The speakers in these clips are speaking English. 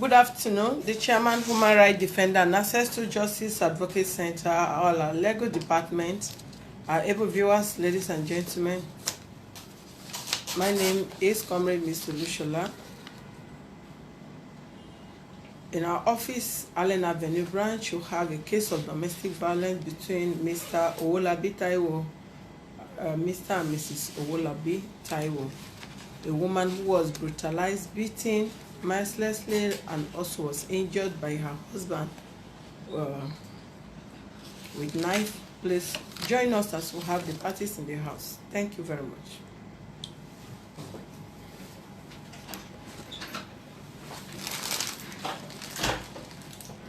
Good afternoon. The Chairman, Human Rights Defender, and Access to Justice Advocate Center, all our legal department, our able viewers, ladies and gentlemen. My name is Comrade Mr. Lushola. In our office, Allen Avenue branch, you have a case of domestic violence between Mr. Owolabi Taiwo, Mr. and Mrs. Owolabi Taiwo, a woman who was brutalized, beaten mercilessly, and also was injured by her husband with knife. Please join us as we have the parties in the house. Thank you very much.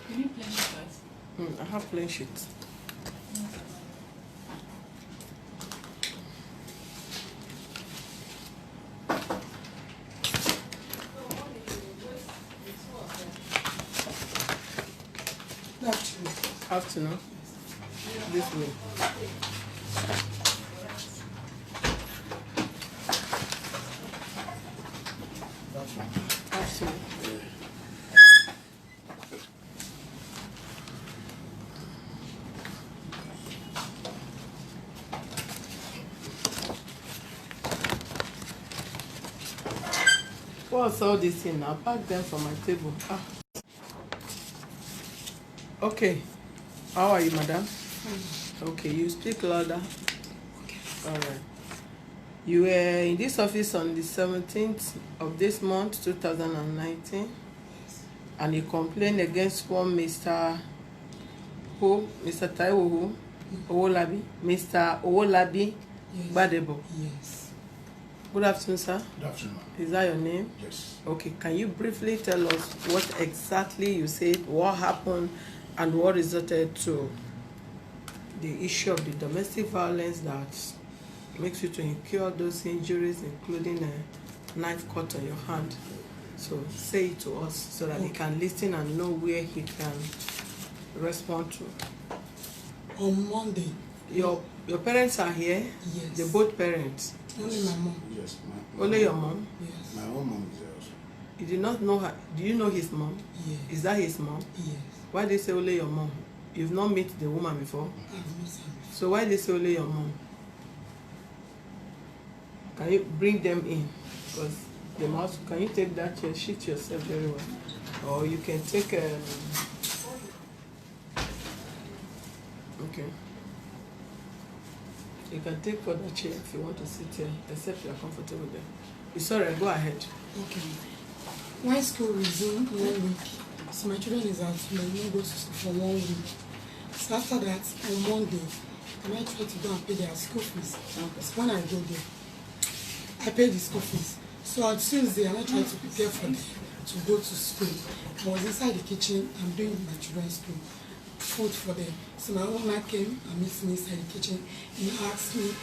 Can you plain sheet? I have plain sheets. Afternoon. This way. Afternoon. What's all this in now? Pack them from my table. Okay. How are you, madam? Okay, you speak louder. Okay. All right. You were in this office on the 17th of this month, 2019, and you complained against one Mr. Who? Mr. Taiwo who? Owolabi? Mr. Owolabi Badebo? Yes. Good afternoon, sir. Good afternoon. Is that your name? Yes. Okay, can you briefly tell us what exactly you said, what happened, and what resulted to the issue of the domestic violence that makes you to incur those injuries, including a knife cut on your hand? So say it to us so that he can listen and know where he can respond to. On Monday. Your parents are here? Yes. They're both parents? Only my mom. Yes. Only your mom? Yes. My own mom is there also. You did not know her? Do you know his mom? Yes. Is that his mom? Yes. Why they say only your mom? You've not met the woman before? I've met her before. So why they say only your mom? Can you bring them in? Because the mouse, can you take that chair, sheet yourself very well? Or you can take okay. You can take for the chair if you want to sit here, except you are comfortable there. It's alright, go ahead. Okay. When school resumed 1 week, so my children is out, so I didn't go to school for 1 week. So after that, on Monday, I might try to go and pay their school fees. So when I go there, I pay the school fees. So on Tuesday, I might try to prepare for them to go to school. I was inside the kitchen, I'm doing my children's school, food for them. So my owner came and met me inside the kitchen. He asked me,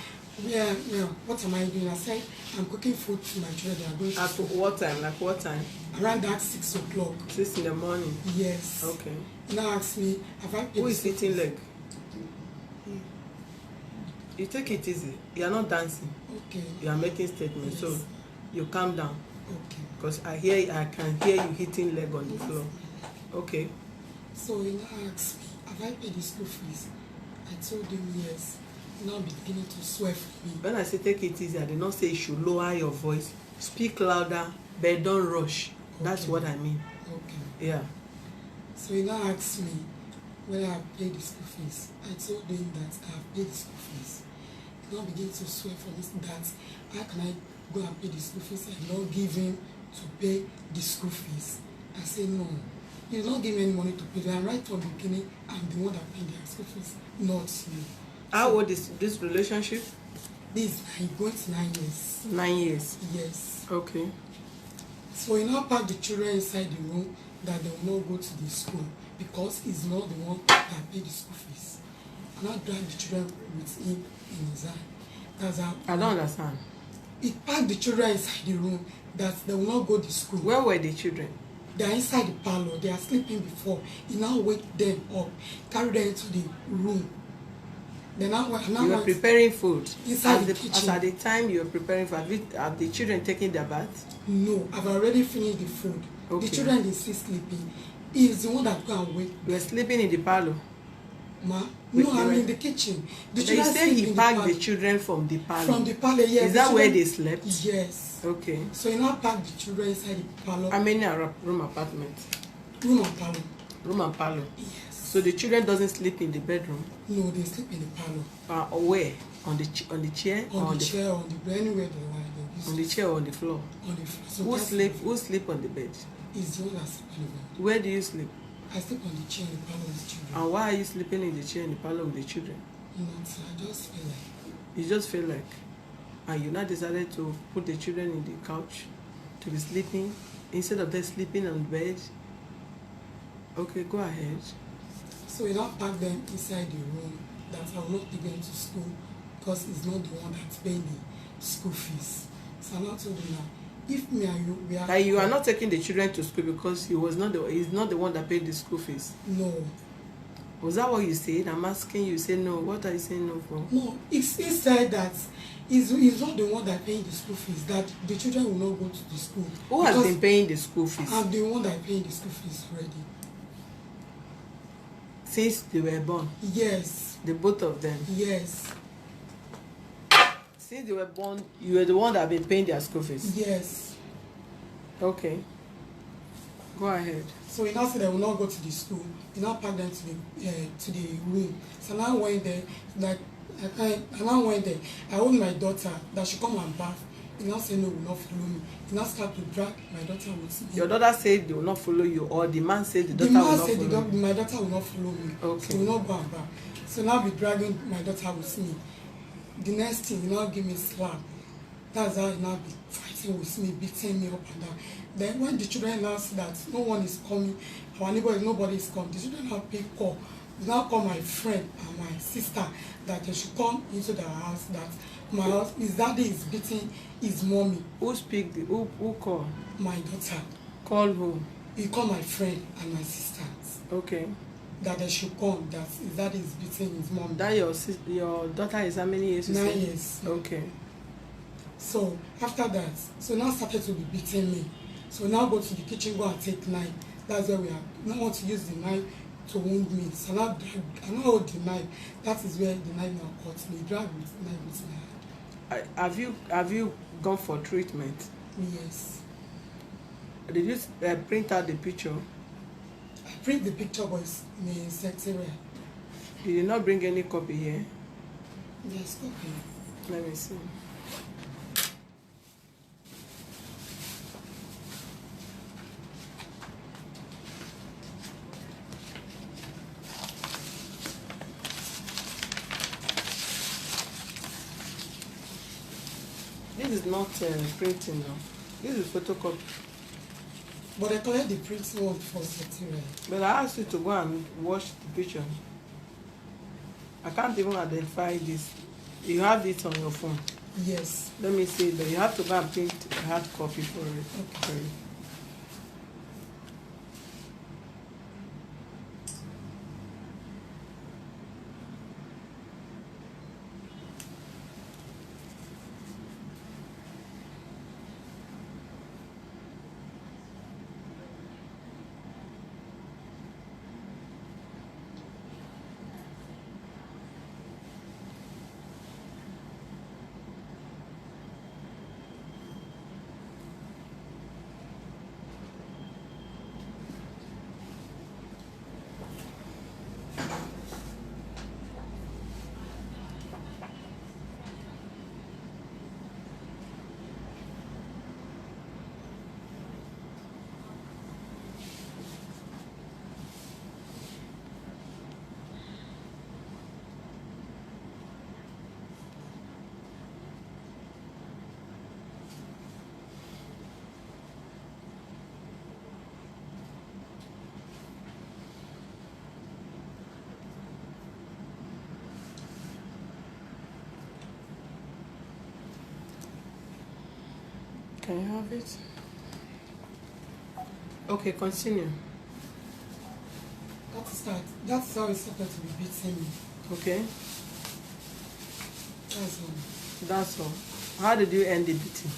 what am I doing? I said, I'm cooking food to my children. They are going to At school. what time? Like what time? Around that 6 o'clock. 6 in the morning? Yes. Okay. He now asked me, have I paid Who is the school eating fees? leg? You take it easy. You are not dancing. Okay. You are making statements. Yes. So you calm down. Okay. Because I can hear you hitting leg on the floor. Okay. So he now asked me, have I paid the school fees? I told him yes. He now beginning to swear for me. When I say take it easy, I did not say you should lower your voice. Speak louder, but don't rush. That's Okay. what I mean. Okay. Yeah. So he now asked me whether I paid the school fees. I told him that I have paid the school fees. He now began to swear for me that how can I go and pay the school fees and not give him to pay the school fees? I said no. You don't give me any money to pay them. Right from the beginning, I'm the one that paid their school fees, not you. How old is this relationship? This is going to 9 years. 9 years. Yes. Okay. So he now packed the children inside the room that they will not go to the school because he's not the one that paid the school fees. And I dragged the children with him in his hand. That's how I don't understand. he packed the children inside the room that they will not go to school. Where were the children? They are inside the parlor. They are sleeping before. He now wake them up, carry them into the room. Then You were preparing food. Inside the kitchen. As at the time you were preparing food, have the children taken their bath? No, I've already finished the food. Okay. The children dey still sleeping. He is the one that go and wake. You were sleeping in the parlor. Ma, Wait, no, they I'm were- in the kitchen. The But you children say sleep he in packed the the children from the parlor. From the parlor, yes. Is the that where children- they slept? Yes. Okay. So he now packed the children inside the parlor. How many are room apartments? Room and parlor. Room and parlor. Yes. So the children doesn't sleep in the bedroom. No, they sleep in the parlor. Or where? On the chair? Or On the chair, on the bed, anywhere they lie. They use on the chair or on the floor? on the floor. So Who sleep on the bed? is the one that sleep on the bed. Where do you sleep? I sleep on the chair in the parlor with the children. And why are you sleeping in the chair in the parlor with the children? Nothing. I just feel like You just feel like, and you now decided to put the children in the couch to be sleeping instead of them sleeping on bed. Okay, go ahead. so we now pack them inside the room that I will not take them to school because he's not the one that's paying the school fees. So I now told him now, if me and you we are That you are not taking the children to school because he's not the one that paid the school fees. no. Was that what you said? I'm asking you. Say no. What are you saying no for? No, he said that he's not the one that paying the school fees, that the children will not go to the school. Who has Because been paying the school fees I'm the one that paying the school fees already. since they were born? Yes, The both of them. yes, Since they were born, you were the one that have been paying their school fees. yes. Okay. Go ahead. So he now said they will not go to the school. He now packed them to the room. So now I went there. Like I now went there. I told my daughter that she come and bath. He now said no, will not follow me. He now start to drag my daughter with me. Your daughter said they will not follow you, or the man said the The daughter man will not said follow you. my daughter will not follow me. Okay. So we will not go and bath. So now be dragging my daughter with me. The next thing, he now give me slap. That's how he now be fighting with me, beating me up and down. Then when the children now see that no one is coming, our neighbor, nobody is coming, the children now pick call. They now call my friend and my sister that they should come into the house, that my house, his daddy is beating his mommy, Who speak? Who call? my daughter. Call who? He call my friend and my sisters Okay. that they should come, that his daddy is beating his mom. That your daughter is how many years? You 9 said? years. Okay. So after that, so now started to be beating me. So now go to the kitchen, go and take knife. That's where we are. Now want to use the knife to wound me. So now I now hold the knife. That is where the knife now cuts me. Drag with the knife with my hand. Have you gone for treatment? Yes. Did you print out the picture? I print the picture, but it's in the secretariat. You did not bring any copy here. Yes, okay. Let me see. This is not printing now. This is photocopy. But I collect the printing one for secretariat. But I asked you to go and watch the picture. I can't even identify this. You have it on your phone. Yes. Let me see, but you have to go and print a hard copy for it. Okay. Can you have it? Okay, continue. That's how it's supposed to be beating me. Okay, That's all. that's all. How did you end the beating?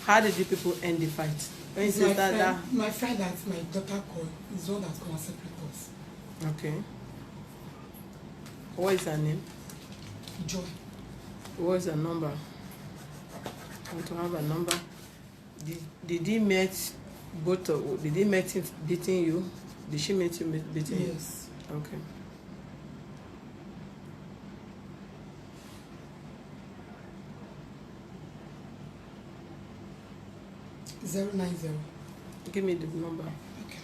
How did you people end the fight? When you It's say my that, friend, my friend that my daughter called is the one that's gonna separate us. okay. What is her name? Joy. What is her number? I want to have a number. Did he met both of? Did he met him beating you? Did she meet you beating you? Yes. Okay. .090. Give me the number. Okay.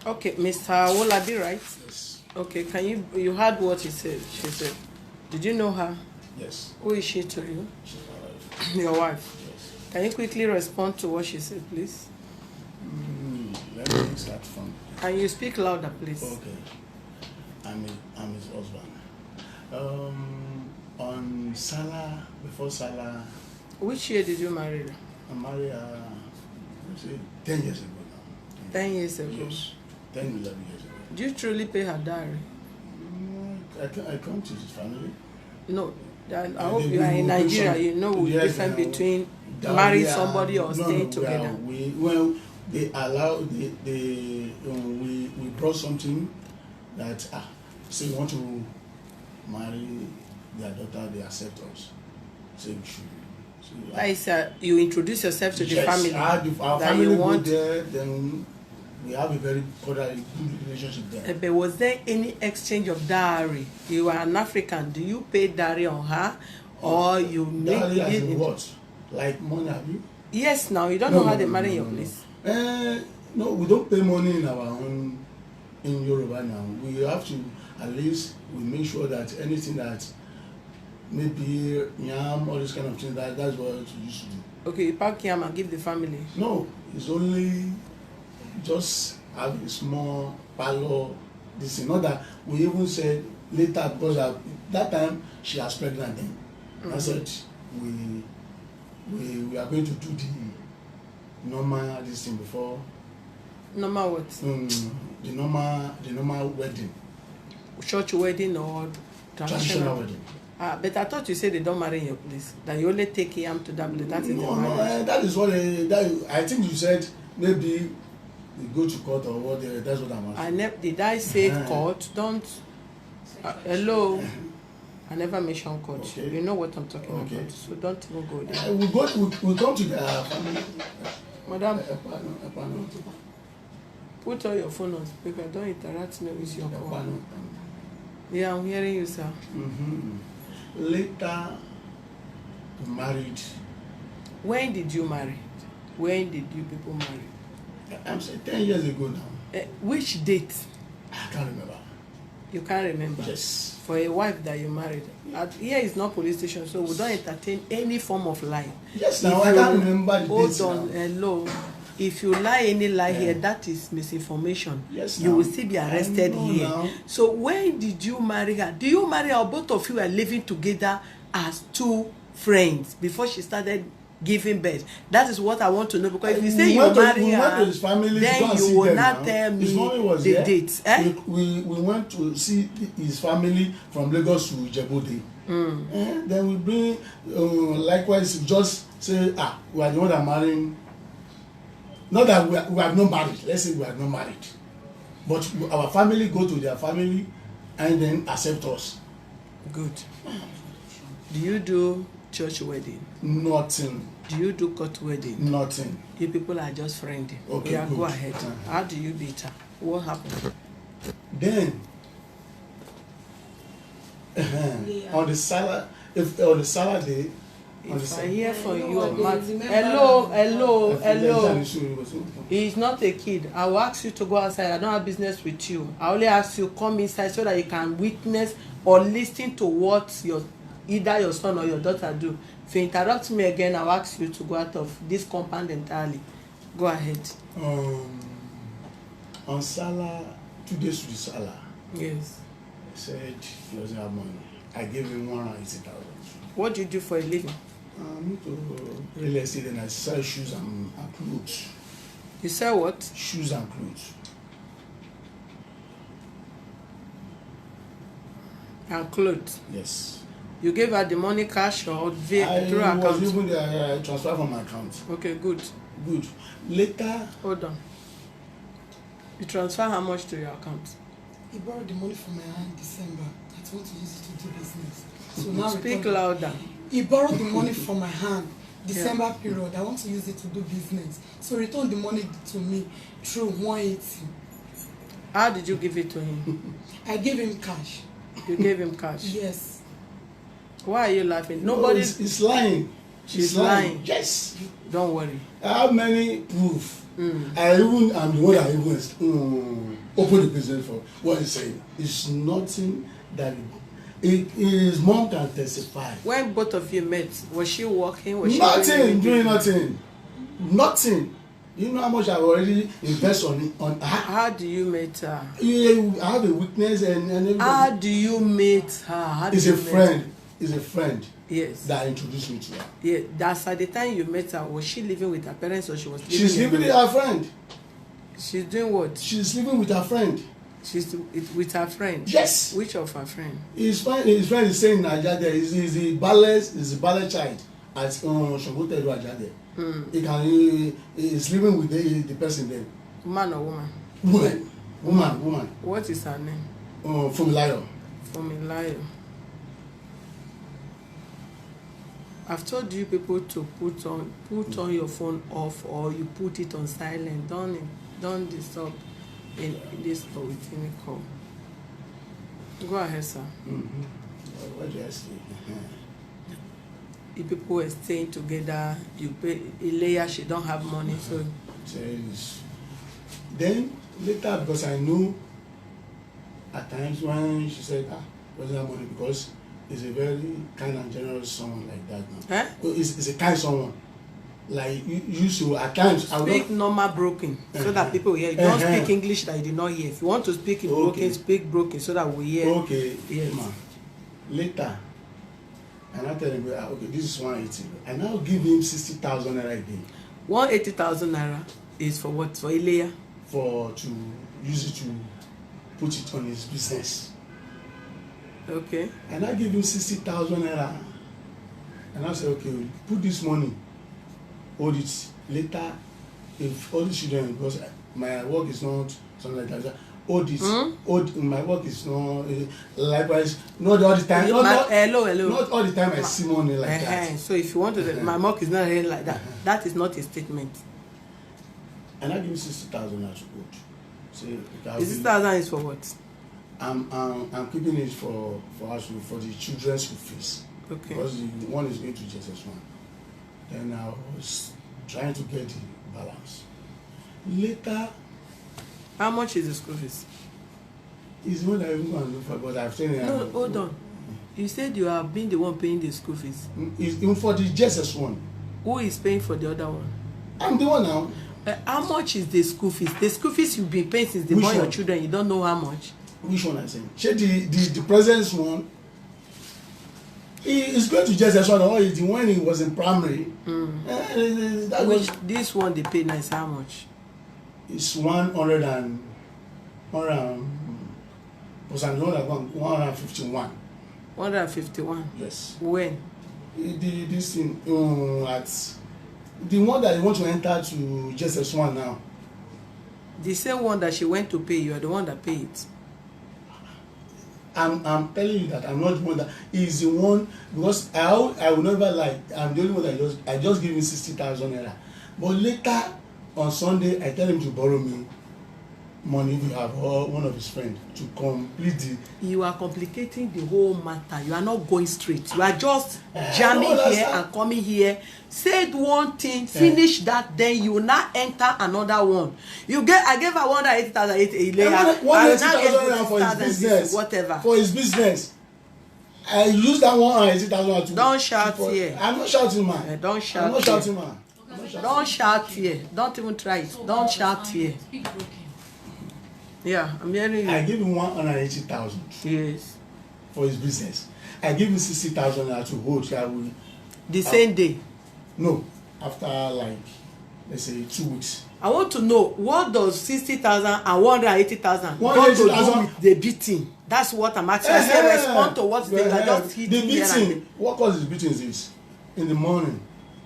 Okay, Mr. Owolabi, right? Yes. Okay, you heard what he said? She said. Did you know her? Yes. Who is she to you? She's my wife. Your wife. Yes. Can you quickly respond to what she said, please? Let me start from. Can you speak louder, please? Okay. I'm his husband. On Salah, before Salah, Which year did you marry her? I married her, let's say, 10 years ago now. 10 years ago. Yes. 10, 11 years ago. Do you truly pay her dowry? I come to his family. No. I hope you are in Nigeria. You know the difference between marrying somebody or staying together. Well, they allow we brought something that say we want to marry their daughter, they accept us. So we should. That is, you introduce yourself to the family. Our that family you go want. there, then we have a very good relationship there. But was there any exchange of dowry? You are an African. Do you pay dowry on her, or you make Dowry as it? in what? Like money, have you? Yes. Now you don't know how they marry your place. No, we don't pay money in our own in Yoruba now. We have to at least we make sure that anything that maybe yam all this kind of thing that's what we used to do. Okay, you pack yam and give the family. No, it's only just have a small parlor. This thing. Not that we even said later because that time she was pregnant then. I said we are going to do the normal this thing before. Normal what? The normal wedding. Church wedding or Traditional wedding. But I thought you said they don't marry in your place. That you only take yam to that place. That is the marriage. That is what I think you said. Maybe we go to court or what? That's what I'm asking. Did I say court? Don't. Hello. I never mentioned court. Okay. You know what I'm talking about. So don't even go there. We come to the family. Madam, put all your phone on speaker. Don't interact me with your call. Yeah, I'm hearing you, sir. Later, married. When did you marry? When did you people marry? I'm saying 10 years ago now. Which date? I can't remember. You can't remember? Yes. For a wife that you married. Here is not police station, so we don't entertain any form of lie. Yes, now I can't remember the dates. Hold on, hello. If you lie any lie here, that is misinformation. Yes, you will still be arrested here. Now. So when did you marry her? Do you marry her or both of you were living together as two friends before she started giving birth? That is what I want to know, because if you say you marry her, then you will not tell me the dates. We went to see his family from Lagos to Ijebu. Then we bring likewise just say we are the one that marrying. Not that we have not married. Let's say we are not married, but our family go to their family and then accept us. Good. Do you do church wedding? Nothing. Do you do court wedding? Nothing. You people are just friendly. Okay, yeah, good. Go ahead. How do you beat her? What happened? Then on the Saturday. If I hear from you, hello. He's not a kid. I will ask you to go outside. I don't have business with you. I only ask you come inside so that you can witness or listen to what either your son or your daughter do. If you interrupt me again, I'll ask you to go out of this compound entirely. Go ahead. On Salah, 2 days to the Salah. Yes. He said he doesn't have money. I gave him 180,000. What do you do for a living? I'm into real estate and I sell shoes and clothes. You sell what? Shoes and clothes. And clothes. Yes. You gave her the money cash or through account? I was even there, I transfer from my account. Okay, good. Good. Later. Hold on. You transfer how much to your account? He borrowed the money from my hand in December. I want to use it to do business. So now Speak louder. He borrowed the money from my hand, December period. I want to use it to do business. So return the money to me through 180. How did you give it to him? I gave him cash. You gave him cash? Yes. Why are you laughing? Nobody. It's lying. She's lying. Yes. Don't worry. I have many proof. I'm the one that even open the business for what he's saying. It's nothing that his mom can testify. When both of you met, was she working? Was she doing nothing. Nothing. You know how much I've already invested on her. How do you meet her? I have a weakness and everybody. How do you meet her? It's a friend. It's a friend. Yes. That introduced me to her. Yeah. That's at the time you met her. Was she living with her parents or she was living? She's living with her friend. She's doing what? She's living with her friend. She's with her friend. Yes. Which of her friend? His friend is saying Ajade is the ballet child at Shogote Ajade. He's living with the person there. Man or woman? Woman. What is her name? Fumilayo. Fumilayo. I've told you people to put on your phone off or you put it on silent. Don't disturb in this or within a call. Go ahead, sir. What do I say? If people were staying together, you pay Ileya, she don't have money, so. Then later, because I knew at times when she said, wasn't have money because he's a very kind and generous someone like that now. He's a kind someone. Like you used to at times speak normal broken so that people hear. You don't speak English that you did not hear. If you want to speak in broken, speak broken so that we hear. Okay. Yes. Later, and I tell him, okay, this is 180. I now give him 60,000 naira again. 180,000 naira is for what? For Ileya? To use it to put it on his business. Okay. And I give him 60,000 naira. And I say, okay, put this money, hold it. Later, if all the children, because my work is not something like that, hold it. My work is not likewise. Not all the time. Hello. Not all the time I see money like that. So if you want to, my work is not really like that. That is not a statement. And I give you 60,000 naira to hold. Say, 60,000 is for what? I'm keeping it for the children's school fees. Okay. Because the one is going to JSS1. Then I was trying to get the balance. Later. How much is the school fees? It's more than even going to look for, but I've seen it. No, hold on. You said you have been the one paying the school fees. It's even for the JSS1. Who is paying for the other one? I'm the one now. How much is the school fees? The school fees you've been paying since they born your children. You don't know how much. Which one I'm saying? The president's one. He is going to JSS1 or the one he was in primary. This one they pay now is how much? It's 100 and 151. 151. Yes. When? This thing at the one that you want to enter to JSS1 now. The same one that she went to pay, you are the one that paid it. I'm telling you that I'm not the one that is the one, because I will never lie. I'm the only one that I just give him 60,000 naira. But later on Sunday, I tell him to borrow me money if you have or one of his friends to complete the. You are complicating the whole matter. You are not going straight. You are just jamming here and coming here. Said one thing, finish that, then you will now enter another one. I gave her 180,000 for his business. Whatever. For his business. I use that 180,000 to. Don't shout here. I'm not shouting, man. Don't shout. I'm not shouting, man. Don't shout here. Don't even try it. Don't shout here. Speak broken. Yeah, I'm hearing you. I give him 180,000. Yes. For his business. I give him 60,000 to hold. The same day. No, after like let's say 2 weeks. I want to know, what does 60,000 and 180,000 got to do with the beating? That's what I'm asking. I say respond to what they are just hitting. The beating, what causes the beating is this. In the morning,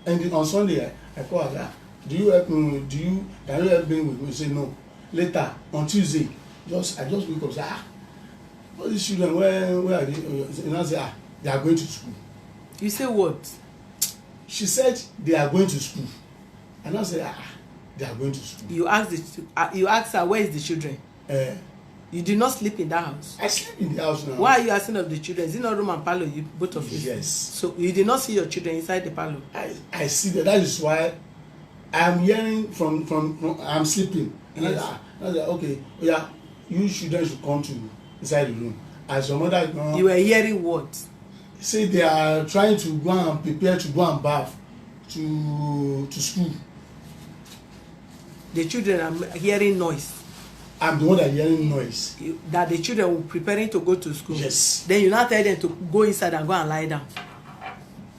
and on Sunday, I call her, do you help me? Can you help me with me? Say no. Later, on Tuesday, I just wake up, say, all these children, where are they? And I say, they are going to school. You say what? She said they are going to school. And I say, they are going to school. You asked her, where is the children? You did not sleep in that house. I sleep in the house now. Why are you asking of the children? Is it not room and parlor, you both of you? Yes. So you did not see your children inside the parlor? I see that. That is why I'm hearing from I'm sleeping. And yes. I said, okay, yeah, you children should come to inside the room. As your mother, you were hearing what? Say they are trying to go and prepare to go and bath to school. The children are hearing noise. I'm the one that hearing noise. That the children were preparing to go to school. Yes. Then you now tell them to go inside and go and lie down.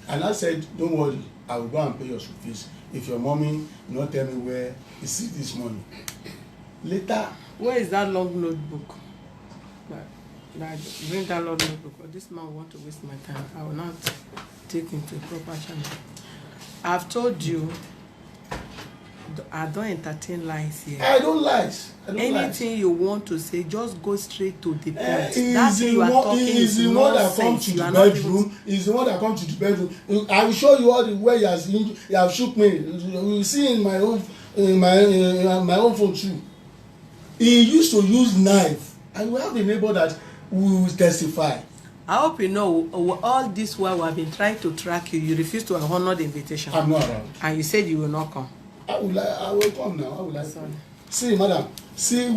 And I said, don't worry, I will go and pay your school fees. If your mommy not tell me where you see this money. Later. Where is that long notebook? Bring that long notebook. But this man want to waste my time. I will not take him to a proper channel. I've told you, I don't entertain lies here. I don't lie. Anything you want to say, just go straight to the point. That you are talking is the one that comes to the bedroom. Is the one that comes to the bedroom. I will show you all the way you have shook me. You will see in my own phone too. He used to use knife, and we have a neighbor that will testify. I hope you know all this while we have been trying to track you. You refuse to honor the invitation. I'm not around. And you said you will not come. I will come now. I will like. See, madam, see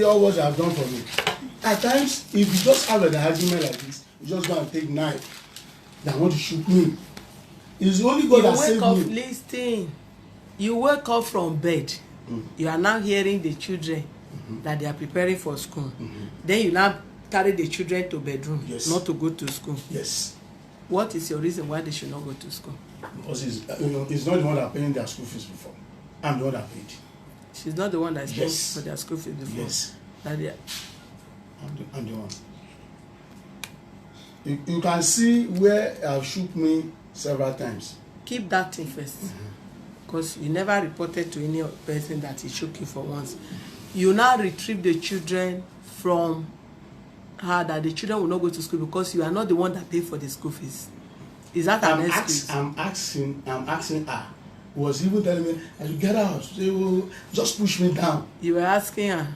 all what you have done for me. At times, if you just have an argument like this, you just go and take knife. They want to shoot me. It's the only God that saved me. Listen. You wake up from bed. You are now hearing the children that they are preparing for school. Then you now carry the children to bedroom, not to go to school. Yes. What is your reason why they should not go to school? Because it's not the one that paying their school fees before. I'm the one that paid. She's not the one that's paying for their school fees before. Yes. That I'm the one. You can see where I've shook me several times. Keep that thing first. Because you never reported to any person that he shook you for once. You now retrieve the children from her, that the children will not go to school because you are not the one that paid for the school fees. Is that an excuse? I'm asking her. Was even telling me, I should get out. They will just push me down. You were asking her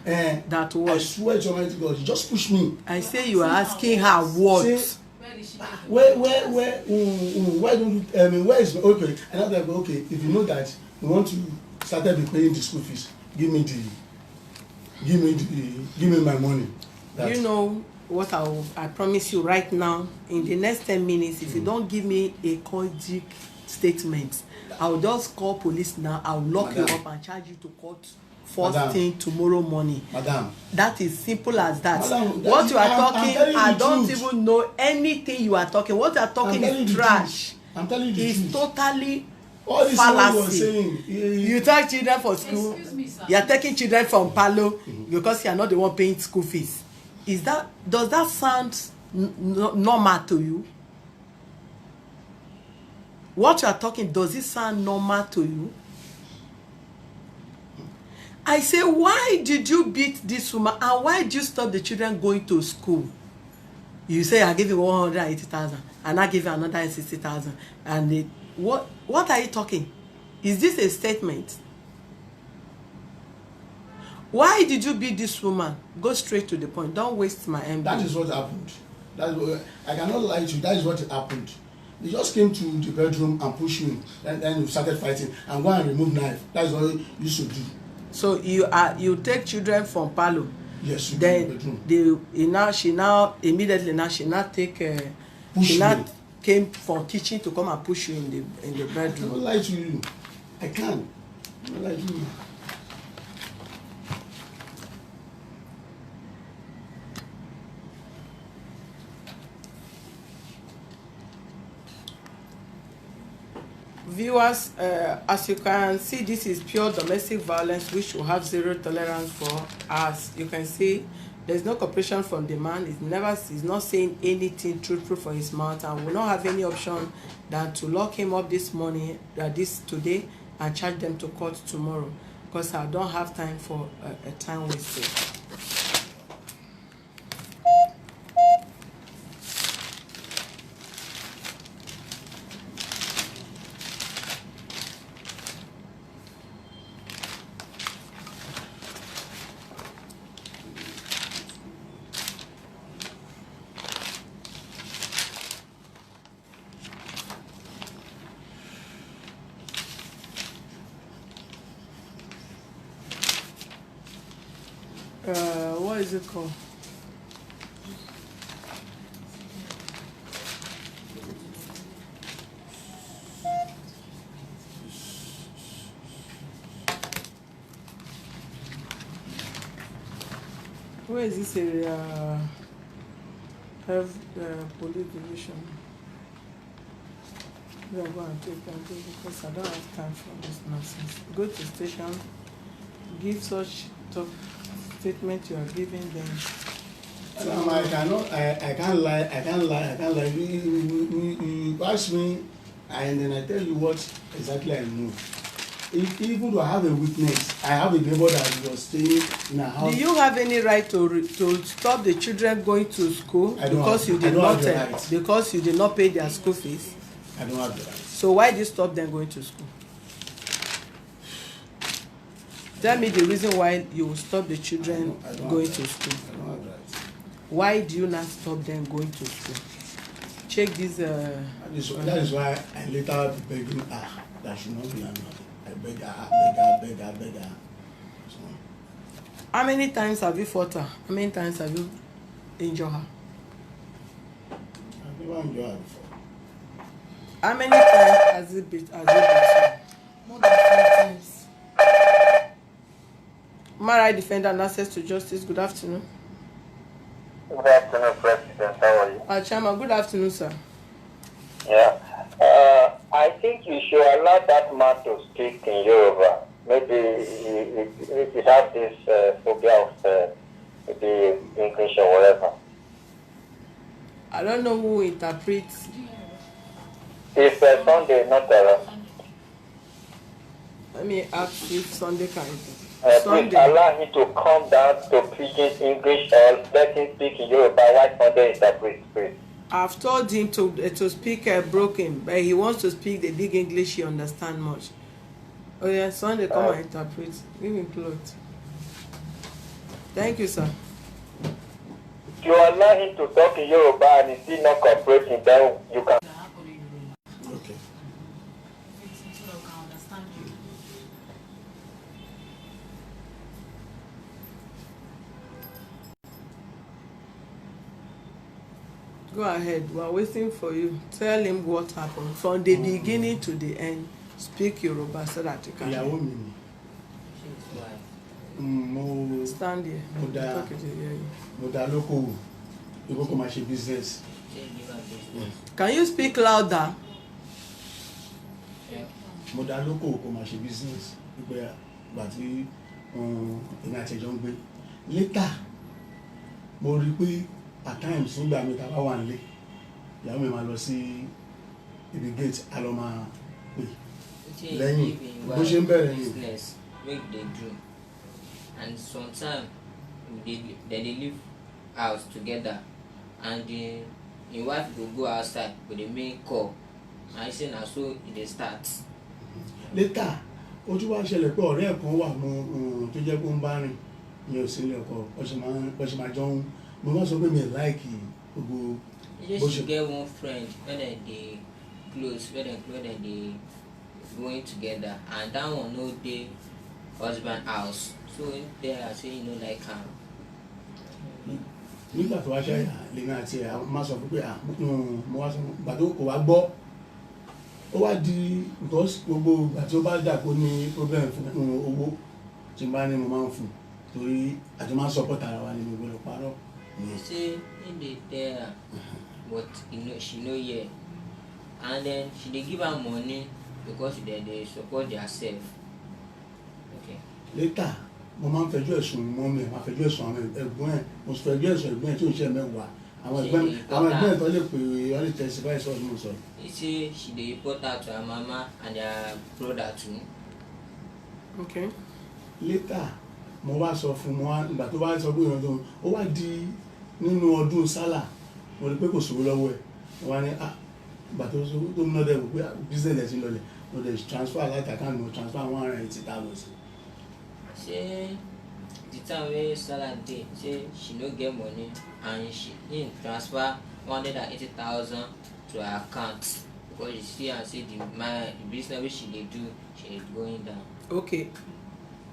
that what? I swear to Almighty God, you just push me. I say you were asking her what? Say, where don't you tell me where is okay? And I'm like, okay, if you know that you want to start paying the school fees, give me my money. You know what I promise you right now, in the next 10 minutes, if you don't give me a cogent statement, I will just call police now. I will lock you up and charge you to court first thing tomorrow morning. Madam, that is simple as that. Madam, what you are talking, I don't truth. even know anything you are talking. What you are talking is trash. I'm telling you the it's truth. Totally all this fallacy. You take children for school. Excuse me, sir. You are taking children from Palo because you are not the one paying school fees. Does that sound normal to you? What you are talking, does it sound normal to you? I say, why did you beat this woman and why did you stop the children going to school? You say, I give you 180,000 and I give you another 60,000. And what are you talking? Is this a statement? Why did you beat this woman? Go straight to the point. Don't waste my MP. That is what happened. I cannot lie to you. That is what happened. They just came to the bedroom and pushed me. Then you started fighting and go and remove knife. That is what you used to do. So you take children from Palo. Yes, you then the bedroom. she now immediately she came from kitchen to come and push you in the bedroom. I cannot lie to you. I can't. I cannot lie to you. Viewers, as you can see, this is pure domestic violence which we have zero tolerance for. As you can see, there's no cooperation from the man. He's not saying anything truthful for his mouth, and will not have any option than to lock him up this morning, today, and charge them to court tomorrow, because I don't have time for a time wasted. What is it called? Where is this area? Have police division. We are going to take them because I don't have time for this nonsense. Go to station, give such top statement you are giving them. I can't lie. You ask me, and then I tell you what exactly I know. Even though I have a witness, I have a neighbor that was staying in a house. Do you have any right to stop the children going to school because you did not pay their school fees? I don't have the right. So why do you stop them going to school? Tell me the reason why you will stop the children going to school. I don't have the right. Why do you not stop them going to school? Check this. That is why I later begging her that should not be annoyed. I beg her. So, How many times have you fought her? How many times have you injured her? I've never enjoyed her before. How many times has it been? More than 5 times. Human rights defender and access to justice. Good afternoon. Good afternoon, President. How are you? Chama, good afternoon, sir. Yeah. I think you should allow that man to speak in Yoruba. Maybe he has this phobia of the English or whatever. I don't know who interprets. If Sunday not around, Let me ask if Sunday can. please Sunday. allow him to come down to pidgin English or let him speak in Yoruba while Sunday interprets, please. I've told him to speak broken, but he wants to speak the big English he understand much. Oh yeah, Sunday come and interpret. Give him clothes. Thank you, sir. If you allow him to talk in Yoruba and he's still not cooperating, then you can. Okay. So that we can understand you. Go ahead. We are waiting for you. Tell him what happened from the beginning to the end. Speak Yoruba so that you can. Ìyàwó mi ni. Mo Stand here. Mo dá- Talk it to hear you. mo dá lókòwò. Ìwọ kò máa ṣe business. Can you speak louder? Mo dá lókòwò kò máa ṣe business. Ìgbà tí èmi àti ẹ̀jọ̀ ń gbé. Later, mo rí pé at times nígbà mi ta bá wà nílé, ìyàwó mi máa lọ sí ibi gate, a lọ máa pè. Lẹ́yìn bó ṣe ń bẹ̀rẹ̀ yìí. business make they do, and sometimes they live house together, and the wife go outside with the main call, and say na so e dey start. Later, ó tún wá ṣẹlẹ̀ pé ọ̀rẹ́ ẹ̀ kan wà tó jẹ́ pé ó ń bá rìn ní òsínlẹ̀ ọkọ ọ̀ṣẹ̀ máa jọ ń mo máa sọ pé mi ẹ̀ láìkì gbogbo You just should get one friend when they dey close, when they dey going together, and that one no dey husband house, so there I say you no like am. nígbà tó wá ṣe lèmi àti ẹ̀ máa sọ pé mo wá sọ gbà tó kò wá gbọ́ ó wá di because gbogbo ìgbà tí ó bá dà kó ní problem fún owó tí n bá ní mo máa ń fún torí àti máa ń support ara wa ní gbogbo lọ parọ́. You say he dey tell her, but she no hear, and then she dey give her money because they support themselves. Okay. later mo máa ń fẹjọ́ ẹ̀sùn mọ́ mi máa fẹjọ́ ẹ̀sùn àwọn ẹ̀gbọ́n ẹ̀ mo sì fẹjọ́ ẹ̀sùn ẹ̀gbọ́n ẹ̀ tí ò ń ṣe mẹ́wàá àwọn ẹ̀gbọ́n ẹ̀ tó lè pè é wọ́n lè testify sọ́ọ́ ní mo sọ. He say she dey report her to her mama and their brother too. Okay. later mo wá sọ fún mo wá ìgbà tó wá sọ pé ìrìn ó wá di nínú ọdún sálà mo rí pé kò sówó lọ́wọ́ ẹ̀ mo wá ní ìgbà tó múná dẹ̀ wò pé business ẹ̀ ti lọlẹ̀ mo dẹ̀ transfer láti account mo transfer 180,000. Say the time wey Sarah dey say she no get money and she transfer 180,000 to her account because you see am say the business wey she dey do she dey going down. Okay,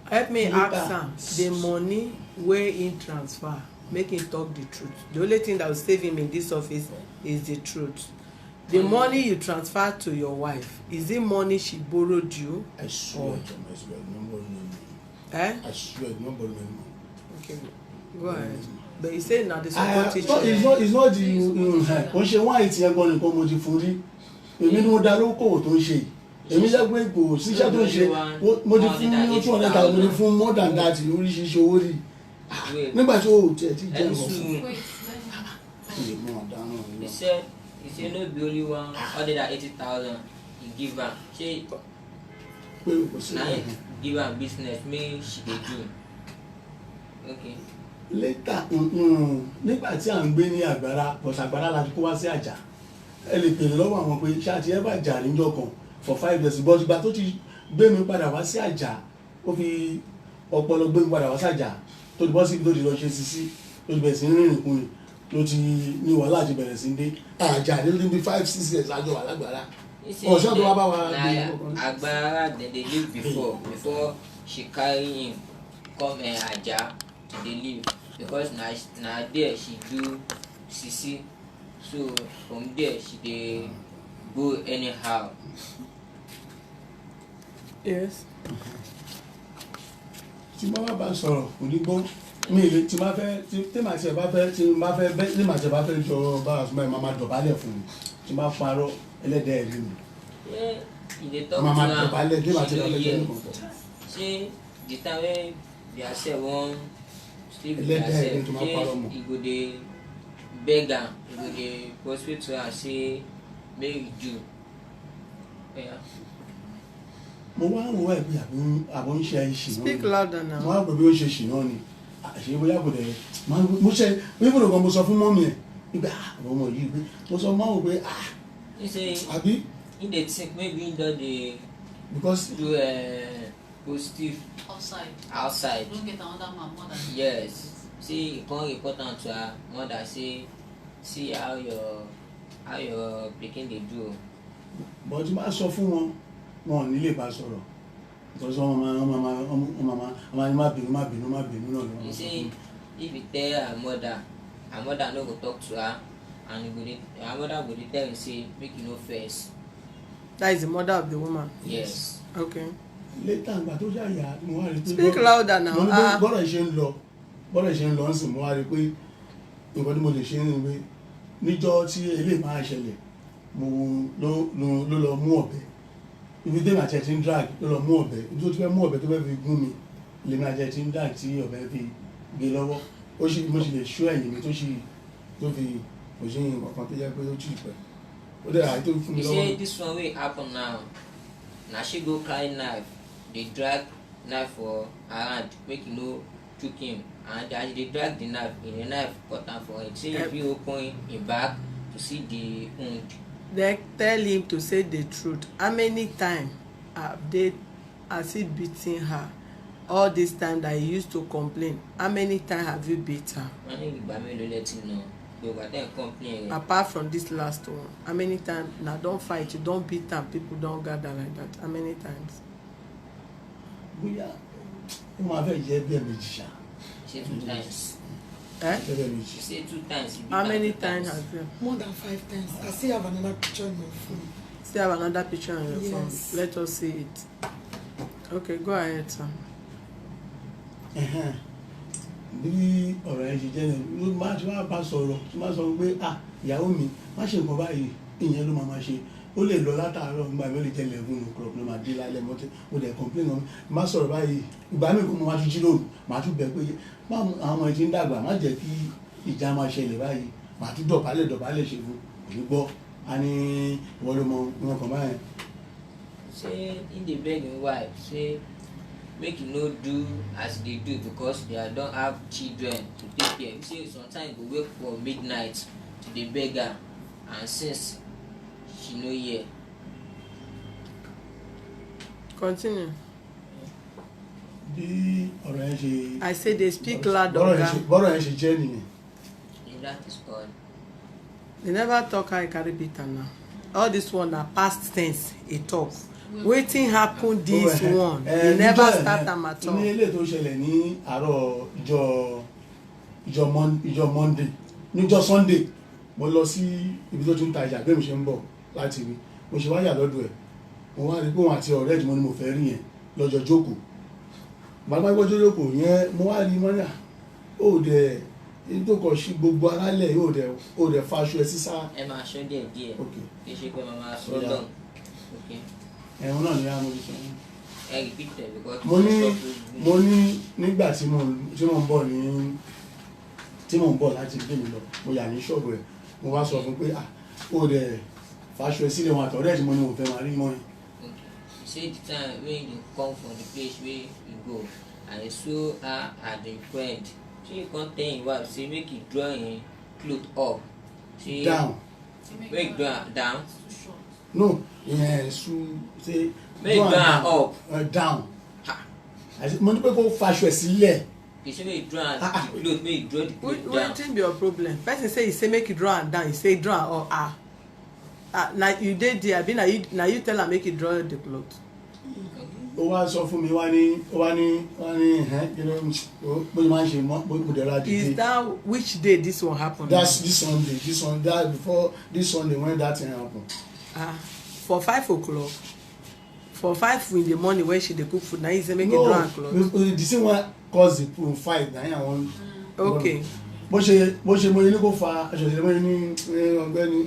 help me ask am the money wey he transfer make him talk the truth. The only thing that will save him in this office is the truth. The money you transfer to your wife, is it money she borrowed you? I swear to myself, nobody know me. I swear, nobody know me. Okay, go ahead. But you say na the support teacher. It's not the kò ṣe 180 yẹn gan nìkan mo ti fún rí èmi ni mo dá lókòwò tó ń ṣe èmi jẹ́ pé kò síṣẹ́ tó ń ṣe mo ti fún 200,000 mo ti fún more than that oríṣiríṣi owó rí nígbà tí o tiẹ̀ ti jẹ́ nǹkan fún He said no be only 180,000 he give am say na him give am business make she dey do. Okay. later nígbà tí à ń gbé ní àgbàrá àgbàrá la kó wá sí àjà ẹ lè pèrè lọ́wọ́ àwọn pé ṣáàtì ẹ bá jà níjọ́ kan for 5 years but ìgbà tó ti gbé mi padà wá sí àjà ó fi ọpọlọ gbé mi padà wá sí àjà tó ti bọ́ síbi tó ti lọ ṣe sisi tó ti bẹ̀rẹ̀ sí rìnrìn kùnrin ló ti ní wàhálà ti bẹ̀rẹ̀ sí dé àjà ní bí 5-6 years lájọ wà lágbára ọ̀ṣọ́ tó wá bá wa gbé ọkàn. Agbára dem dey live before she carry him come Ajah to dey live because na there she do sisi so from there she dey go anyhow. Yes. tí mo bá sọ̀rọ̀ kò ní gbọ́ mi ìlú tí máa fẹ́ tí màá tiẹ̀ bá fẹ́ tí máa fẹ́ bẹ́ tí màá tiẹ̀ bá fẹ́ jọ bá a sùnmọ́ ẹ̀ máa dọ̀bálẹ̀ fún mi tí máa parọ́ ẹlẹ́dẹ̀ẹ́ rí mi. Mama dọ̀bálẹ̀ tí màá tiẹ̀ bá fẹ́ jẹ́ nìkan pọ̀. Ṣé the time wey their self wan sleep with ẹlẹ́dẹ̀ẹ́ rí their tó máa parọ́ self mọ́. he go dey beg am he go dey prostrate to am say make you do. Yeah. mo wá ń wọ ẹbí àbọ̀ ń ṣe ìṣìná ni Speak louder now. mo wá gbọ́ bí ó ṣe ṣìná ni àṣẹ bóyá kò dẹ̀ mo ṣe nígbàdàn kan mo sọ fún mọ́mì ẹ̀ nígbà àwọn ọmọ yìí pé mo sọ mọ́ òun pé He say àbí he dey think maybe he don dey because do positive outside. Don't get another man more than Yes. See, he come report am to her mother say see how your pikin dey do. but tí máa sọ fún wọn ò ní lè bá sọ̀rọ̀ because ọmọ ní má bínú náà lọ́wọ́. You see, if you tell her mother no go talk to her and her mother go dey tell him say make you no vex. That is the mother of the woman. Yes. Okay. later ìgbà tó ṣàyà mo wá rí pé Speak louder now. mo ní pé bọ́dọ̀ ṣe ń lọ ń sìn mo wá rí pé nǹkan tí mo lè ṣe ń rìn pé níjọ́ tí eléyìí máa ṣẹlẹ̀ mo ló lọ mú ọ̀bẹ ibi tí màá jẹ ti ń drag ló lọ mú ọ̀bẹ ibi tó ti fẹ́ mú ọ̀bẹ tó fẹ́ fi gún mi lè máa jẹ ti ń drag tí ọ̀bẹ fi gbé lọ́wọ́ mo sì lè ṣó ẹ̀yìn mi tó fi kò sí nǹkan tó jẹ́ pé ó tù pẹ́ ó dẹ̀ àyè tó fún mi You lọ́wọ́. say this one wey happen now na she go carry knife dey drag knife for her hand make e no chook him and as she dey drag the knife cut am for him say he fit open him back to see the wound. Then tell him to say the truth. How many times has he beaten her? All this time that he used to complain, how many times have you beat her? wọ́n ní ìgbà mélòó lẹ́tí náà gbogbo àtẹ̀ complain rẹ̀. Apart from this last one, how many times na don fight, you don beat am, people don gather like that? How many times? bóyá ó máa fẹ́ jẹ́ bẹ́ẹ̀ méjì ṣá. She say 2 times. bẹ́ẹ̀ méjì. She say 2 times. He beat How am many 2 times has you? More than 5 times. I still have another picture on my phone. Still have another picture on your phone. Yes. Let us see it. Okay, go ahead, sir. bí ọ̀rọ̀ ẹ ṣe jẹ́ ní ló máa tí wọ́n bá sọ̀rọ̀ tí wọ́n sọ pé ìyàwó mi má ṣe nǹkan báyìí ìyẹn ló máa ṣe ó lè lọ látàárọ̀ nígbà mi ó lè jẹ́ 11 o'clock ló máa dé lálẹ́ mo dẹ̀ complain wọn má sọ̀rọ̀ báyìí ìgbà mi kò mo máa tún jí lóru màá tún bẹ̀ pé àwọn ọmọ ẹ̀ ti ń dàgbà má jẹ́ kí ìjà máa ṣẹlẹ̀ báyìí màá tún dọ̀bálẹ̀ ṣe fún òní gbọ́ a ní ìwọ ló mọ wọn kàn báyẹn. say in the begging wife say make you no do as they do because they don have children to take care. You say sometimes go wake for midnight to dey beg her and since she no hear. Continue. bí ọ̀rọ̀ yẹn ṣe. I say they speak loud oga. bọ́rọ̀ yẹn ṣe jẹ́ nìyẹn. That is all. They never talk how e carry bitter now. All this one na past tense e talk. Wetin happen this one? E never start am at all. ní ilé tó ṣẹlẹ̀ ní àárọ̀ ìjọ Monday níjọ́ Sunday mo lọ sí ibi tó ti ń ta ìjà bí mo ṣe ń bọ̀ láti ibi mo ṣe wáyà lọ́dọ̀ ẹ̀ mo wá rí pé òun àti ọ̀rẹ́ ìdìmọ̀ ni mo fẹ́ rí yẹn lọ́jọ́ jókòó bàbá ìgbọ́jọ́ jókòó yẹn mo wá rí mọ́nà ó dẹ̀ èyí tó kọ̀ sí gbogbo aráàlẹ̀ ó dẹ̀ faṣọ ẹ sísá. ẹ máa ṣọ́ díẹ̀ díẹ̀ kí ṣe pé màmá sọ lọ́n. ẹ̀hún náà ni a mo ti sọ. ẹ repeat it because. mo ní nígbà tí mo ń bọ̀ láti gbé mi lọ mo yà ní ṣọ́ọ̀bù ẹ̀ mo wá sọ fún pé ó dẹ̀ faṣọ ẹ sílẹ̀ wọn àtọ̀rẹ́ tí mo ní mo fẹ́ máa rí mọ́ ẹ. You say the time when you come from the place where you go and you saw her at the friend so you come tell him wife say make you draw him cloth up. Say down. Make you draw am down. No say make you draw am up. Down. mo ní pé kó faṣọ ẹ sílẹ̀. You say make you draw am the cloth make you draw the cloth down. Wetin be your problem? Person say he say make you draw am down, you say draw am up. Na you dey there abi na you tell am make you draw the cloth. ó wá sọ fún mi wá ní you know bó máa ń ṣe mo dẹ̀ ra dìde. Is that which day this one happen? That's this Sunday that before this Sunday when that thing happen. For 5 o'clock for 5 in the morning when she dey cook food na you say make you draw am cloth. No the thing wey cause the fight na him I wan. Okay. bó ṣe mo ní kó fa aṣọ ìṣẹ̀lẹ̀ mo ní ọ̀gbẹ́ni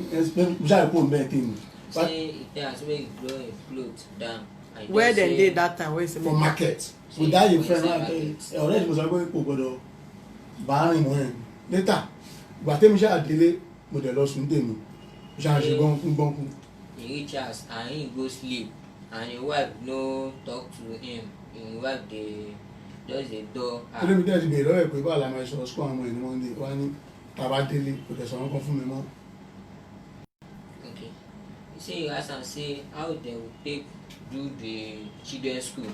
ṣáà kó bẹ́ẹ̀ tèmi. Say it down so make you draw him cloth down. Where dem dey that time wey say for market with that your friend wa pé ọ̀rẹ́ ìdìbò sọ pé kò gbọdọ̀ bá rìn mọ́ ẹ̀ later ìgbà tẹ́mi ṣáà délé mo dẹ̀ lọ sùn tèmi ṣáà ṣe gbọ́nkú. He reach house and he go sleep and him wife no talk to him him wife dey just dey door. torí mi dẹ́ ti bèèrè lọ́wọ́ ẹ̀ pé báwo la máa sọ̀rọ̀ school àwọn ọmọ ẹ̀ ní Monday wá ní tàbá délé kò tẹ̀ sọ̀rọ̀ kan fún mi mọ́. Okay. You say you ask am say how dem go take do the children's school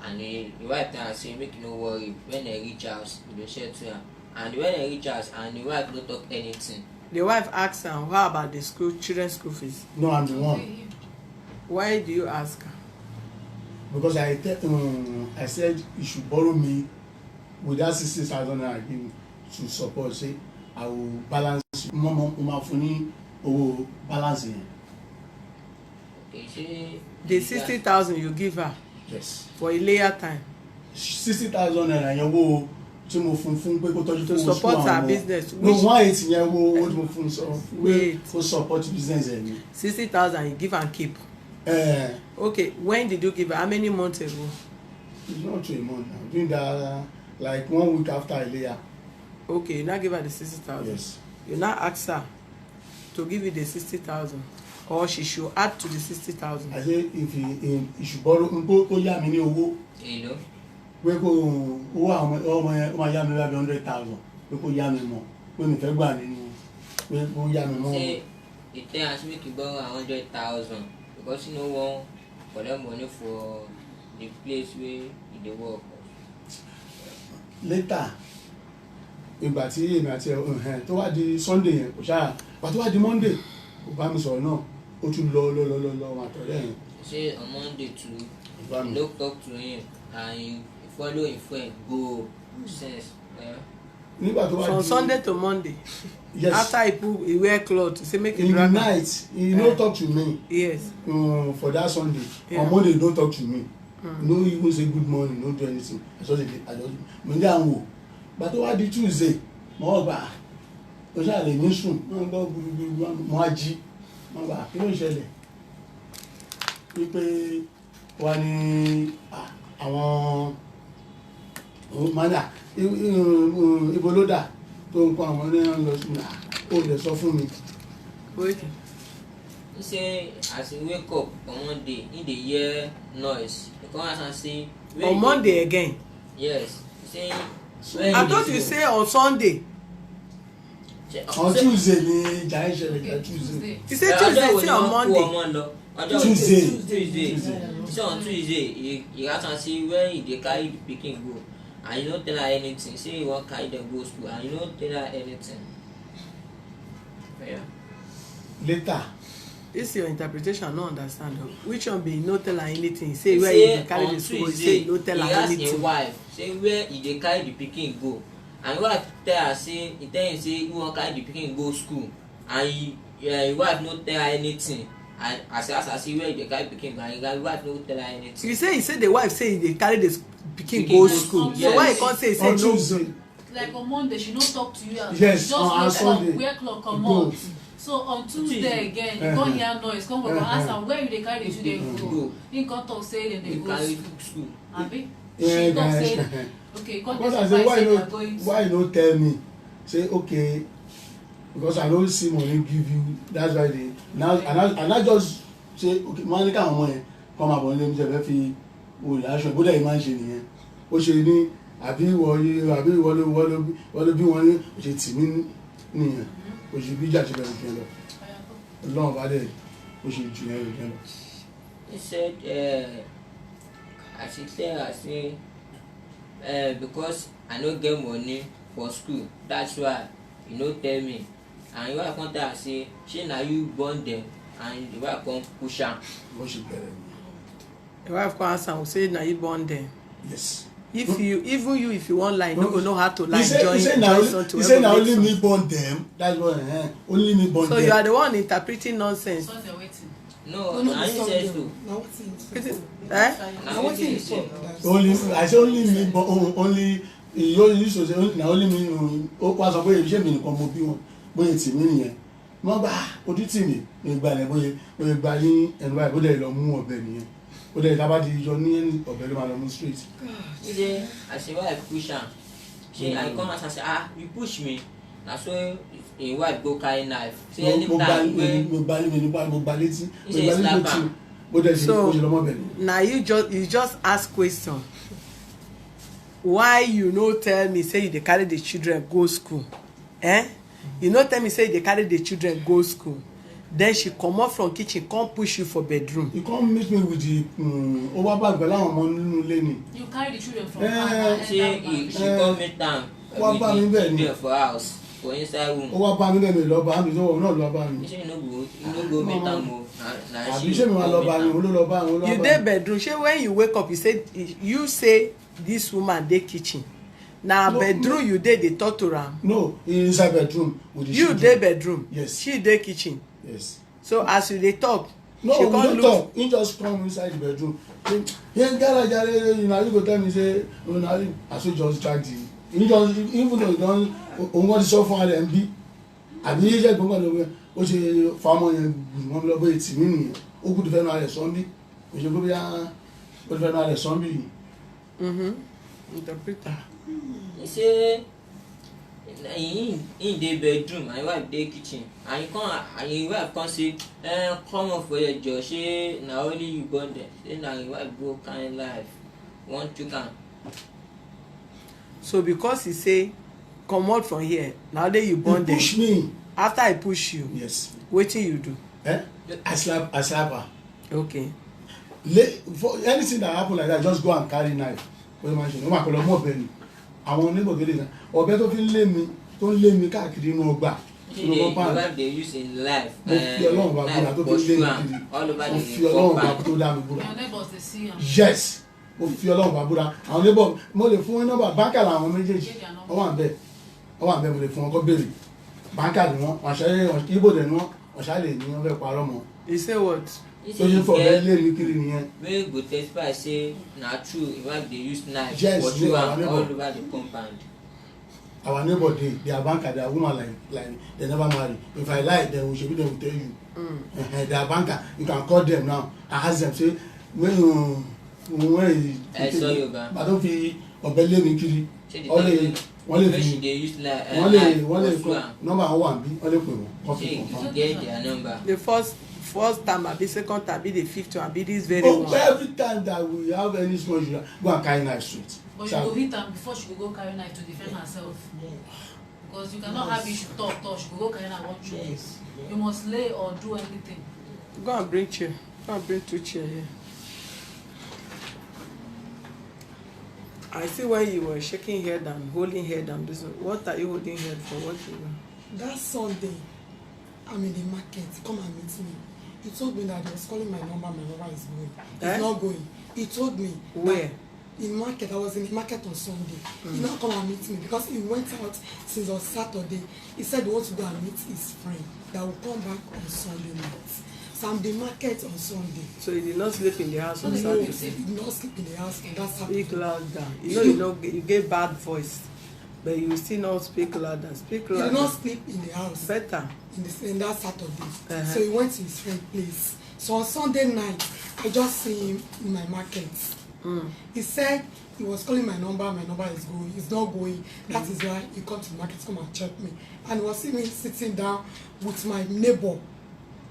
and the wife tell am say make you no worry when dem reach house you go share to am and when dem reach house and the wife no talk anything. The wife ask am how about the children school fees? No, I'm the one. Why do you ask her? Because I said you should borrow me with that 60,000 I give you to support. Say I will balance. Mama funi owó balance yẹn. Okay, say The 60,000 you give her. Yes. For a later time. 60,000 naira yẹn wo tí mo fún pé kó tọ́jú to support her business. No 180 yẹn wo tí mo fún sọ Wait. kó support business ẹ̀ mi. 60,000 you give and keep. Okay, when did you give her? How many months ago? It's not to a month now. Doing that like 1 week after Ileya. Okay, you now give her the 60,000. Yes. You now ask her to give you the 60,000, or she should add to the 60,000. I say if he should borrow kó yá mi ní owó. you know. Pé kó owó àwọn ọmọ yẹn ó máa yá mi lábẹ́ 100,000 pé kó yá mi mọ̀ pé mi fẹ́ gbà nínú pé kó yá mi mọ̀. Say he tell am say make you borrow 100,000 because he no wan collect money for the place wey he dey work. Later ìgbà tí èmi àti ẹ̀ tó wá di Sunday yẹn kò ṣáà ìgbà tó wá di Monday kò bá mi sọ̀rọ̀ náà ó tún lọ àtọ̀rẹ́ yẹn. Say on Monday too you no talk to him and you follow him friend go sense. Nígbà tó wá di from Sunday to Monday. Yes. After he wear cloth, say make in the night he no talk to me. Yes. For that Sunday. Yeah. On Monday he no talk to me. No even say good morning, no do anything. I just mo ní àwọn wò gbà tó wá di Tuesday mo gbà ó ṣáà lè ní sùn mo gbọ́ gbùgbùgbù mo á jí mo gbà kí ló ń ṣẹlẹ̀ wípé wà ní àwọn mọ́nà ibo ló dà tó ń kọ́ àwọn ní lọ sí ó lè sọ fún mi. He say as he wake up on Monday, he dey hear noise. He come out and say. On Monday again. Yes. He say. I thought you say on Sunday. On Tuesday ni jai ṣẹlẹ̀ Tuesday. You say Tuesday say on Monday. Tuesday. So on Tuesday, he ask and see where he dey carry the pikin go, and he no tell her anything. Say he wan carry them go school, and he no tell her anything. Yeah. Later. This your interpretation, I no understand. Which one be no tell her anything? Say where he dey carry the school, say no tell her anything. He ask him wife, say where he dey carry the pikin go, and wife tell her say he tell him say he wan carry the pikin go school, and him wife no tell her anything. And as I see where he dey carry pikin go, and him wife no tell her anything. You say the wife say he dey carry the pikin go school. Yes. So why he come say On no? Tuesday. Like on Monday, she no talk to you. Yes, Just on wake Sunday. up, where clock come out. So on Tuesday again, you come hear noise, come go ask am where you dey carry the children go. He come talk say dem dey go school. Abi? She talk say okay, come Because I testify say say they are going why you no tell me? Say okay, because I don't see money give you. That's why they now and I just say okay, money can money come up on them say fẹ́ fi wò láṣọ bó dẹ̀ máa ń ṣe nìyẹn. Ó ṣe ní àbí ìwọ ló bí wọn ní ṣe tì mí nìyẹn. Ó ṣe bí ìjà ṣe bẹ̀rẹ̀ kí ẹ lọ. Ọlọ́run bá dẹ̀ ó ṣe jù yẹn lọ kí ẹ lọ. He said as he tell her say because I no get money for school, that's why you no tell me. And your wife come tell her say shey na you born dem, and the wife come push am. Ó ṣe bẹ̀rẹ̀ nìyẹn. The wife come ask am say na you born them. Yes. If you wan lie, you no go know how to lie. He say na only me born them. That's what only me born so them. You are the one interpreting nonsense. So they're waiting. No, na him say so. Eh? Na wetin he say. Only I say only me born only you used to say na only me ó pa sọ pé ṣé mi nìkan mo bí wọn bóyá tì mí nìyẹn. Mo gbà ojú tì mí mi gbà lẹ bóyá gbà ní ẹnu báyìí bó dẹ̀ lọ mú ọ̀bẹ nìyẹn. Ó dẹ̀ tábà di yọ ní ọ̀bẹ ló máa lọ mú straight. He say as him wife push am, she I come out and say you push me. Na so him wife go carry knife. Say anytime wey mo gba létí He say slap am. bó dẹ̀ ṣe So kó ṣe lọ́mọ bẹ̀ nìyẹn. na you just ask question. Why you no tell me say you dey carry the children go school? You no tell me say you dey carry the children go school. Then she comot from kitchen come push you for bedroom. You come meet me with the over bag pẹ̀lú àwọn ọmọ nínú ilé ni. You carry the children from say she come meet am with the children for house for inside room. Ó wá bá mi bẹ́ẹ̀ mi lọ bá mi sọ́wọ́ náà lọ bá mi. He say you no go meet am o. Na Àbí ṣé mi máa lọ bá mi òun ló lọ bá mi òun ló lọ bá mi. You dey bedroom shey when you wake up you say this woman dey kitchen. Na bedroom you dey talk to am. No, inside bedroom with the You children. dey bedroom. Yes. She dey kitchen. Yes. So as you dey talk. No, she we come don't look. talk. He just come inside the bedroom. He jare you know you go tell me say na I so just drag the. He just even though he don òun wọ́n ti sọ fún ara ẹ̀ ń bí àbí yíyẹ gbọ́ngàn ló ó ṣe fáwọn yẹn gbùn wọn lọ bóyá tì mí nìyẹn ó kú ti fẹ́ nu ara ẹ̀ sọ́nbí kò ṣe kó bí ó ti fẹ́ nu ara ẹ̀ sọ́nbí yìí. Interpreter. He say he dey bedroom and him wife dey kitchen, and him wife come say come up for your jaw shey na only you born dem. Say na him wife go carry life wan chook am. So because he say comot from here na only you born He dem. push me. After I push you. Yes. Wetin you do? I slap her. Okay. For anything that happen like that just go and carry knife. Wọ́n máa ń ṣe ní wọ́n máa kọ́ lọ mọ́ ọ̀bẹ ni. Àwọn onígbò tó lè náà ọ̀bẹ tó fi ń lé mi káàkiri inú ọgbà. The wife dey use in life. Mo fi Ọlọ́run bá búra tó fi ń lé mi kiri. All over Mo the fi Ọlọ́run bá compound. tó dá mi búra. Your neighbors dey see am. Yes. Mo fi Ọlọ́run bá búra. Àwọn onígbò mo lè fún wọn nọ́mbà báńkà làwọn méjèèjì. Wọ́n wà bẹ́ẹ̀ mo lè fún wọn kọ́ béèrè. Báńkà ni wọ́n ọ̀ṣẹ́ ibo dẹ̀ ni wọ́n ọ̀ṣà lè ní wọ́n fẹ́ parọ́ mọ́. You say what? He So say you he for get lé mi kiri nìyẹn. wey go testify say na true him wife dey use knife Yes, pursue yeah, am our all neighbor. over the compound. our neighbor their banker, their woman like they never marry. If I lie, then we should be there to tell you. Their banker, you can call them now and ask them, say, when I saw you, man. I don't feel obele mi kiri. Only number one be only get their number. The first time, I be second time, I be the fifth one, I be this very one. Every time that we have any small children, go and carry knife straight. But you go hit am before she go carry knife to defend herself. Because you cannot have issue talk, she go carry knife one shoot. You must lay or do anything. Go and bring chair. Go and bring 2 chairs here. I see why you were shaking head and holding head and this. What are you holding head for? What you want? That Sunday, I'm in the market. Come and meet me. He told me that he was calling my number is going. It's not going. He told me. Where? In market. I was in the market on Sunday. He now come and meet me because he went out since on Saturday. He said he wants to go and meet his friend that will come back on Sunday night. So I'm in the market on Sunday. So he did not sleep in the house on Saturday? No, he did not sleep in the house on that Saturday. Speak louder. You gave bad voice, but you still not speak louder. Speak louder. He did not sleep in the house. Better. In that Saturday. So he went to his friend's place. So on Sunday night, I just see him in my market. He said he was calling my number is going. It's not going. That is why he come to the market to come and check me. And he was seeing me sitting down with my neighbor.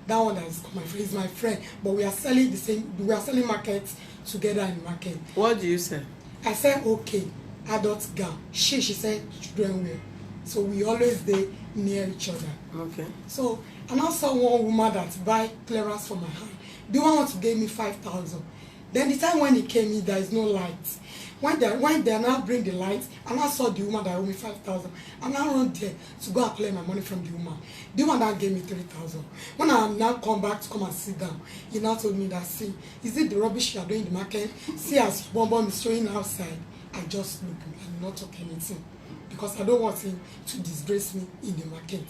That one that is my friend is my friend, but we are selling markets together in the market. What do you say? I said okay, adult girl. She said children wear. So we always stay near each other. Okay. So and I saw one woman that buy clearance for my hand. The one want to give me 5,000. Then the time when he came in, there is no light. When they now bring the light, and I saw the woman that owed me 5,000, and I run there to go and collect my money from the woman. The woman that gave me 3,000. When I now come back to come and sit down, he now told me that, see, is it the rubbish you are doing in the market? See, as Bonbon is showing outside, I just look and not talk anything. Because I don't want him to disgrace me in the market.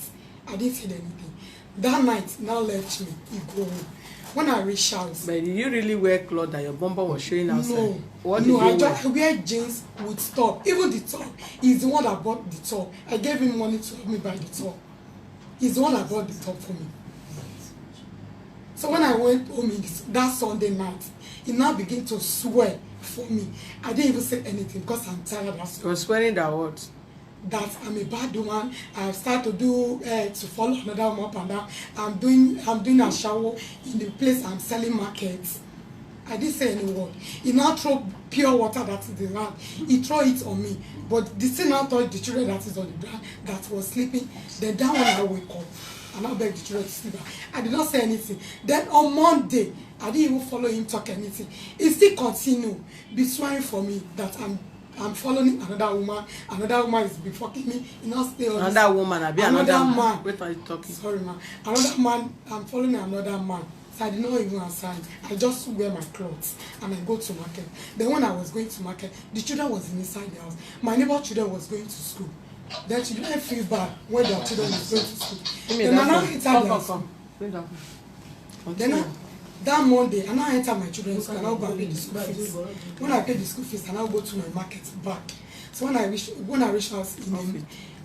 I didn't say anything. That night, now left me, he go home. When I reach house. But did you really wear clothes that your bumper was showing outside? No. What did you I just wear jeans with top. Even the top. He's the one that bought the top. I gave him money to help me buy the top. He's the one that bought the top for me. So when I went home that Sunday night, he now began to swear for me. I didn't even say anything because I'm tired of that. You were swearing that what? That I'm a bad woman. I start to do to follow another woman up and down. I'm doing a shower in the place I'm selling markets. I didn't say any word. He now throw pure water that is the ground. He throw it on me. But the thing now touched the children that is on the ground that was sleeping. Then that one I wake up and I beg the children to sleep. I did not say anything. Then on Monday, I didn't even follow him talk anything. He still continue be swearing for me that I'm following another woman. Another woman is be fucking me. You know, stay on another woman. I be another man. Wait, are you talking? Sorry, man. Another man. I'm following another man. So I did not even answer. I just wear my clothes and I go to market. Then when I was going to market, the children was inside the house. My neighbor children was going to school. Then children feel bad when their children is going to school. Then I now enter their school. Then that Monday, I now enter my children's school and I now go and pay the school fees. When I pay the school fees, I now go to my market back. So when I reach house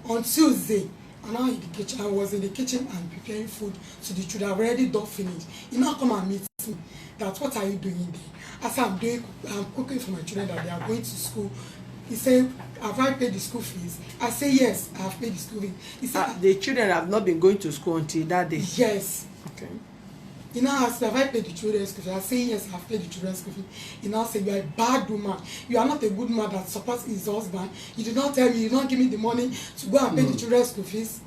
on Tuesday, and now in the kitchen, I was in the kitchen and preparing food to the children. I've already done finished. He now come and meet me. That what are you doing there? As I'm cooking for my children that they are going to school. He said, have I paid the school fees? I say yes, I have paid the school fees. He said, the children have not been going to school until that day. Yes. Okay. He now asked, have I paid the children's school fees? I say yes, I have paid the children's school fees. He now said, you are a bad woman. You are not a good man that supports his husband. You did not tell me, you did not give me the money to go and pay the children's school fees.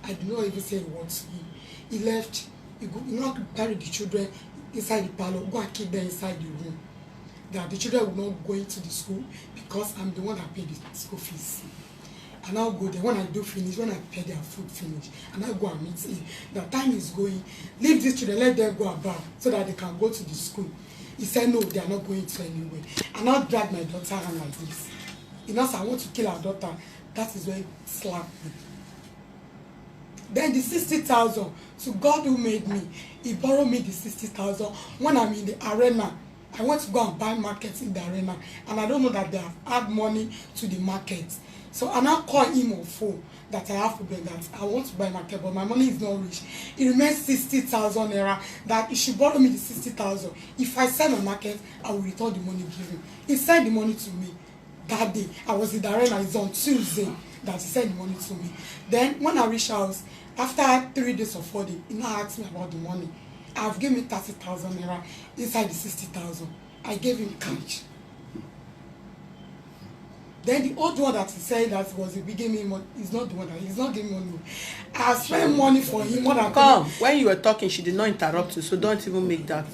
I did not even say a word to him. He left. He not carry the children inside the parlor, go and keep them inside the room. That the children will not go into the school because I'm the one that paid the school fees. And I'll go there when I do finish, when I pay their food finish, and I go and meet him. The time is going. Leave these children, let them go about so that they can go to the school. He said no, they are not going to anywhere. And I'll drag my daughter around like this. He now said, I want to kill our daughter. That is when he slapped me. Then the 60,000, so God who made me, he borrowed me the 60,000 when I'm in the arena. I want to go and buy markets in the arena, and I don't know that they have add money to the market. So I now call him on phone that I have problem, that I want to buy market, but my money is not rich. It remains 60,000 naira, that he should borrow me the 60,000. If I sell my market, I will return the money given. He sent the money to me that day. I was in the arena. It's on Tuesday that he sent the money to me. Then when I reached house, after 3 days or 4 days, he now asked me about the money. I've given him 30,000 naira inside the 60,000. I gave him cash. Then the old one that he said that was giving me money is not the one that he's not giving money. I spent money for him more than when you were talking, she did not interrupt you, so don't even make that.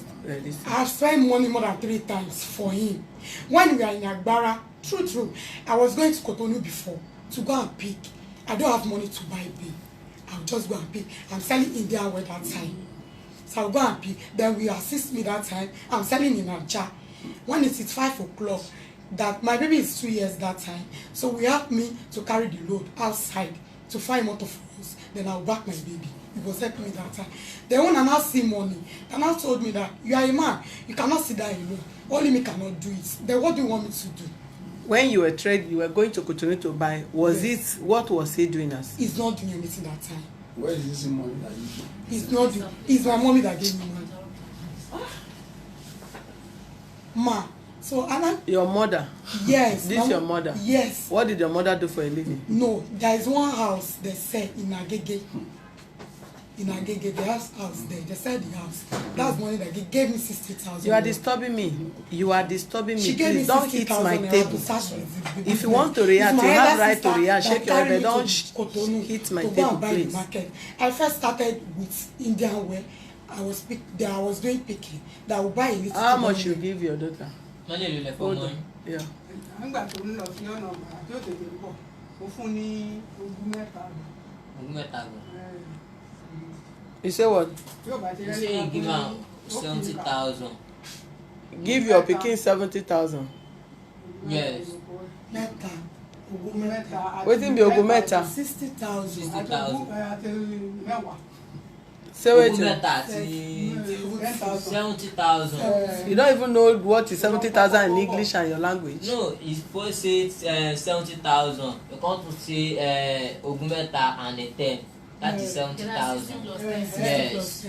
I've spent money more than 3 times for him. When we are in Agbara, true, I was going to Cotonou before to go and pick. I don't have money to buy pay. I'll just go and pick. I'm selling Indian wear that time. So I'll go and pick. Then we assist me that time. I'm selling in Aja. When it is 5 o'clock, that my baby is 2 years that time. So we helped me to carry the load outside to find motor for us. Then I'll back my baby. It was helping me that time. Then when I now see money, they now told me that you are a man. You cannot sit down alone. Only me cannot do it. Then what do you want me to do? When you were you were going to Cotonou to buy, was it, what was he doing as? He's not doing anything that time. Where is this money that you do? He's not doing. It's my mommy that gave me money. Ma. So Anna. Your mother? Yes. This your mother? Yes. What did your mother do for a living? No, there is one house they said in Agege. In Agege, the house there. They said the house. That's money that they gave me 60,000. You are disturbing me. You are disturbing me. She gave Please me don't hit my table. If you want to react, you have right to react. Shake your head, don't hit my table, please. I first started with Indian wear. I was doing picking. That I would buy a little. How much you give your daughter? Hold on. Yeah. Nígbà tó ń lọ sí ọ̀nà ọ̀gbà tí ó tètè bọ̀ ó fún ní ogún mẹ́ta lọ. Ogún mẹ́ta lọ. You say what? You say you give am 70,000. Give your pikin 70,000. Yes. Mẹ́ta. Ogún mẹ́ta. Wetin be ogún mẹ́ta? 60,000. 60,000. Say Ogún wetin? mẹ́ta àti 70,000. You don't even know what is 70,000 in English and your language. No, it's supposed to say 70,000. You can't say ogún mẹ́ta and a 10. That is 70,000. Yes.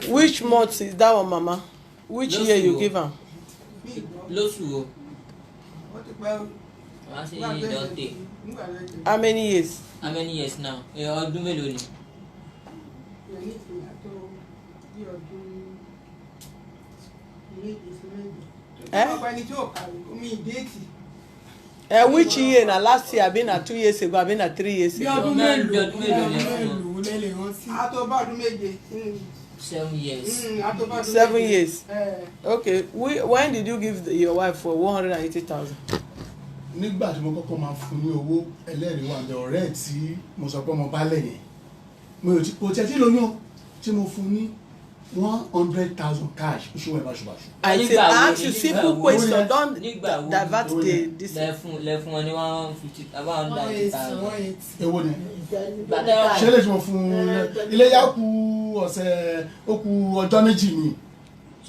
Which month is that one, Mama? Which year you give am? Lóṣù o. I say you don take. How many years? How many years now? Ọdún mélòó ni? Which year? Na last year, abi na 2 years ago, abi na 3 years ago? Ọdún mélòó 7 years. 7 years. Okay. When did you give your wife for 180,000? Nígbà tí mo kọ́kọ́ máa fún ní owó ẹlẹ́rìí wà ní ọ̀rẹ́ tí mo sọ pé mo bá lẹ́yìn mo ò tiẹ̀ tí lóyún tí mo fún ní 100,000 cash oṣù ẹ̀ báṣubàṣu. I say ask you simple question, don't divert the this. Lẹ́fún wọn ní 150 about 90,000. Èwo ni? Ṣé lè tí mo fún iléyá kù ọ̀sẹ̀ ó kù ọjọ́ méjì ni.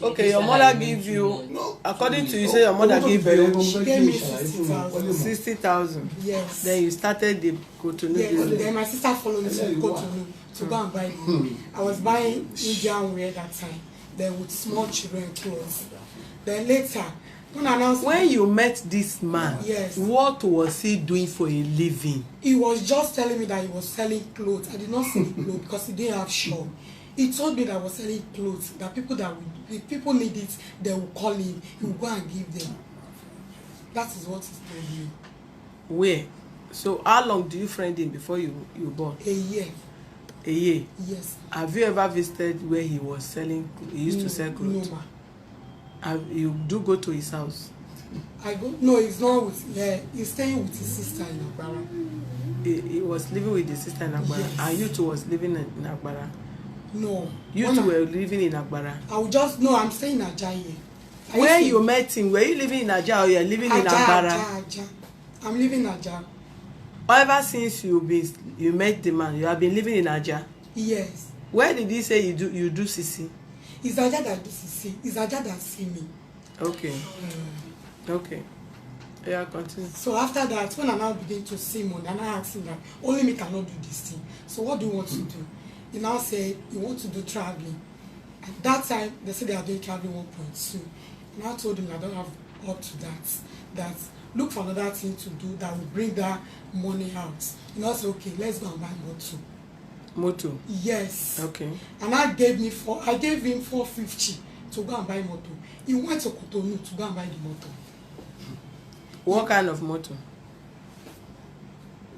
Okay, your mother give you, according to you say your mother give you She gave me 60,000. 60,000. Yes. Then you started the Cotonou business. Then my sister followed me to Cotonou to go and buy me. I was buying Indian wear that time. Then with small children clothes. Then later, when you met this man, yes, what was he doing for a living? He was just telling me that he was selling clothes. I did not see the clothes because he didn't have shop. He told me that I was selling clothes, that if people need it, they will call him. He will go and give them. That is what he told me. Where? So how long do you friend him before you born? A year. A year? Yes. Have you ever visited where he was selling? He used to sell clothes. No, ma. You do go to his house? I go. No, he's not with. Yeah, he's staying with his sister in Agbara. He was living with his sister in Agbara, yes. And you two was living in Agbara. No. You two were living in Agbara. I'm staying in Aja here. Where you met him, were you living in Aja or you are living in Agbara? Aja. I'm living in Aja. Ever since you met the man, you have been living in Aja? Yes. Where did he say you do CC? It's Aja that do CC. It's Aja that see me. Okay. Okay. Yeah, continue. So after that, when I now begin to see money, and I asked him that only me cannot do this thing. So what do you want to do? He now said you want to do traveling. At that time, they said they are doing traveling 1.2. And I told him I don't have up to that. That look for another thing to do that will bring that money out. And I said, okay, let's go and buy motor. Motor? Yes. Okay. And I gave him 450 to go and buy motor. He went to Cotonou to go and buy the motor. What kind of motor?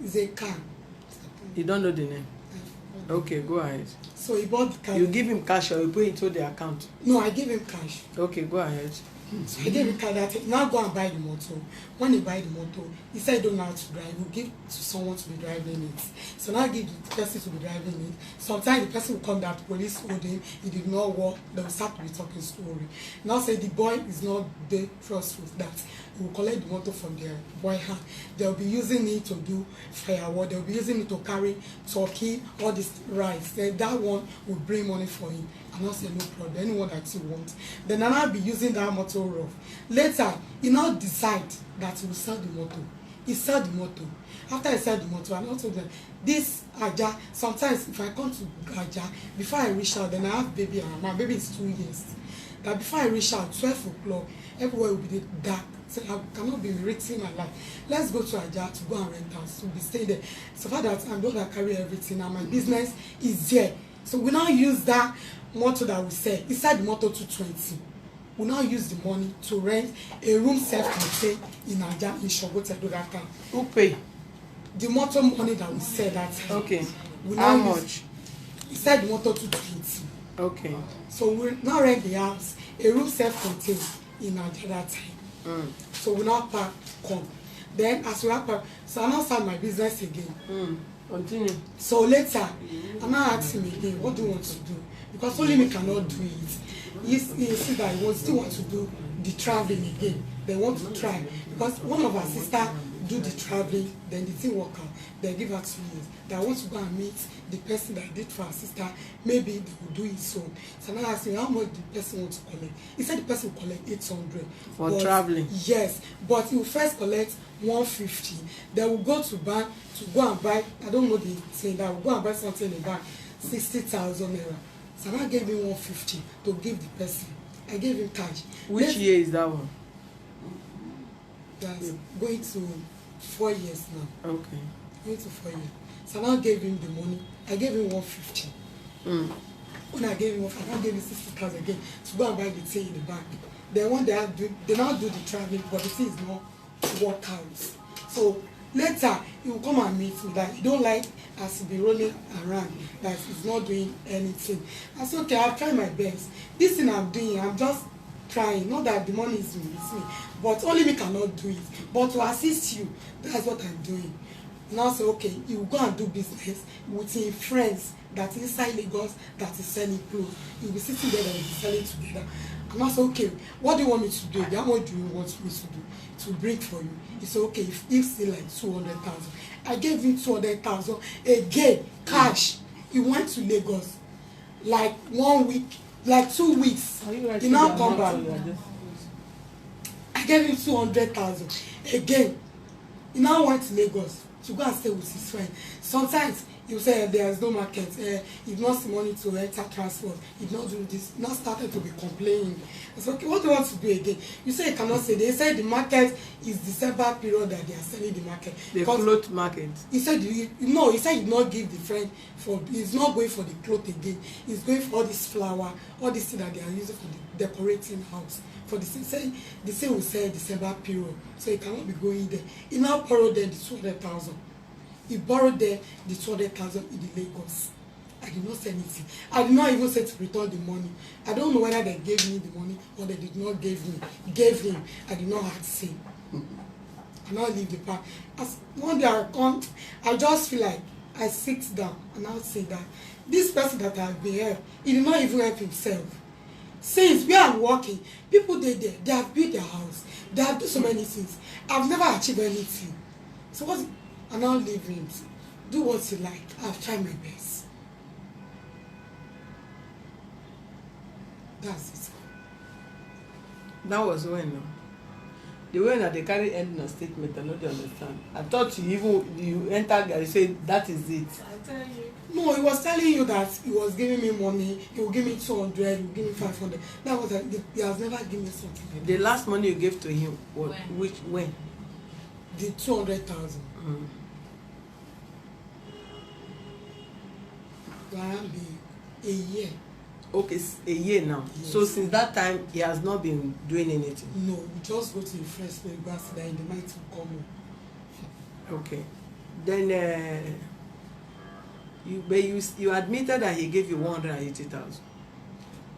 It's a car. You don't know the name? Okay, go ahead. So he bought the car. You give him cash or you put it into the account? No, I gave him cash. Okay, go ahead. So I gave him cash that now go and buy the motor. When he buy the motor, he said he don't know how to drive. He will give to someone to be driving it. So now I give the person to be driving it. Sometimes the person will come that police hold him, he did not work, they will start to be talking story. Now say the boy is not the trustful that he will collect the motor from the boy hand. They'll be using it to do firewood, they'll be using it to carry turkey, all this rice. Then that one will bring money for him. And I say no problem, anyone that you want. Then I'll be using that motor rough. Later, he now decide that he will sell the motor. He sell the motor. After I sell the motor, I now told them, this Aja, sometimes if I come to Aja, before I reach out, then I have baby, and my baby is 2 years. That before I reach out, 12 o'clock, everywhere will be dark. So I cannot be risking my life. Let's go to Aja to go and rent house, to be staying there. So far that I'm the one that carry everything, and my business is there. So we now use that motor that we sell. Inside the motor 220. We now use the money to rent a room self-contained in Aja in Shogote do that time. Who pay? The motor money that we sell that time. Okay. We How now much? Inside the motor 220. Okay. So we now rent the house, a room self-contained in Aja that time. So we now pack, come. Then as we pack, so I now start my business again. Continue. So later, I now ask him again, what do you want to do? Because only me cannot do it. He see that he still want to do the traveling again. They want to try. Because one of our sisters do the traveling, then the thing work out. They give her 2 years. They want to go and meet the person that did for our sister. Maybe they will do it soon. So now I asked him how much the person wants to collect. He said the person will collect 800. For traveling? Yes. But he will first collect 150. They will go to bank to go and buy, I don't know the thing, that will go and buy something in the bank, 60,000 naira. So I gave him 150 to give the person. I gave him cash. Which year is that one? That's going to 4 years now. Okay. Going to 4 years. So I now gave him the money. I gave him 150. When I gave him 150, I now gave him 60,000 again to go and buy the thing in the bank. Then when they now do the traveling, but the thing is not work out. So later he will come and meet me that he don't like as he be rolling around, that he's not doing anything. I said, okay, I'll try my best. This thing I'm doing, I'm just trying. Not that the money is with me, but only me cannot do it. But to assist you, that's what I'm doing. Now say, okay, you go and do business with his friends that inside Lagos that is selling clothes. You'll be sitting there and we'll be selling together. And I said, okay, what do you want me to do? How much do you want me to do? To bring for you. He said, okay, if still like 200,000. I gave him 200,000 again, cash. He went to Lagos like 1 week, like 2 weeks. He now come back. I gave him 200,000 again. He now went to Lagos to go and stay with his friend. Sometimes he will say there's no market, he not see money to enter transport, he not do this, now started to be complaining. I said, okay, what do you want to do again? You say you cannot say, they say the market is December period that they are selling the market. The cloth market. He said, no, he said he did not give the friend for, he's not going for the cloth again, he's going for all this flower, all this thing that they are using for the decorating house. For the same will say December period, so he cannot be going there. He now borrowed them the 200,000. He borrowed there the 200,000 in the Lagos. I did not say anything. I did not even say to return the money. I don't know whether they gave me the money or they did not give me. Gave him. I did not have to say. I now leave the park. As one day I come, I just feel like I sit down and I'll say that this person that I've been here, he did not even help himself. Since we are working, people they have built their house, they have done so many things. I've never achieved anything. So what? I now leave him. Do what you like. I've tried my best. That's it. That was when? No? The way that they carry end in a statement, I don't understand. I thought you enter and say that is it. I tell you. No, he was telling you that he was giving me money. He will give me 200. He will give me 500. That was he has never given me something like The last money you gave to him, what? When? The 200,000. A year. Okay, a year now. Yes. So since that time, he has not been doing anything. No, we just go to the first place, go sit there in the night to come home. Okay. Then you admitted that he gave you 180,000.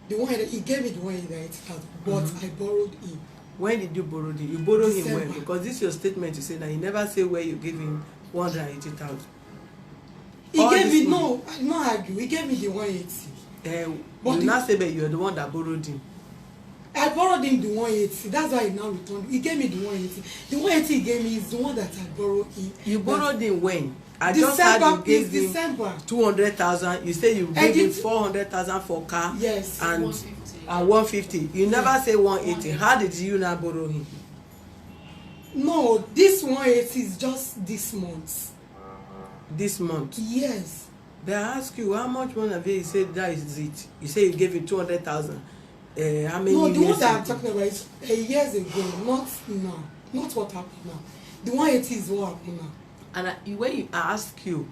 The one he gave me the 180,000, but I borrowed him. When did you borrow him? You borrowed him when? December. Because this is your statement. You say that you never say where you gave him 180,000. He gave me no, I no argue. He gave me the 180. But you now say that you are the one that borrowed him. I borrowed him the 180. That's why he now returned. He gave me the 180. The 180 he gave me is the one that I borrowed him. You borrowed him when? I December, just heard you gave him December. 200,000. You say you gave him 400,000 for car. Yes. And 150. 150. You never say 180. How did you now borrow him? No, this 180 is just this month. This month. Yes. They ask you how much money have you said that is it. You say you gave him 200,000. How many No, the years one that I'm ago? talking about is years ago, not now. Not what happened now. The 180 is what happened now. And when you ask you,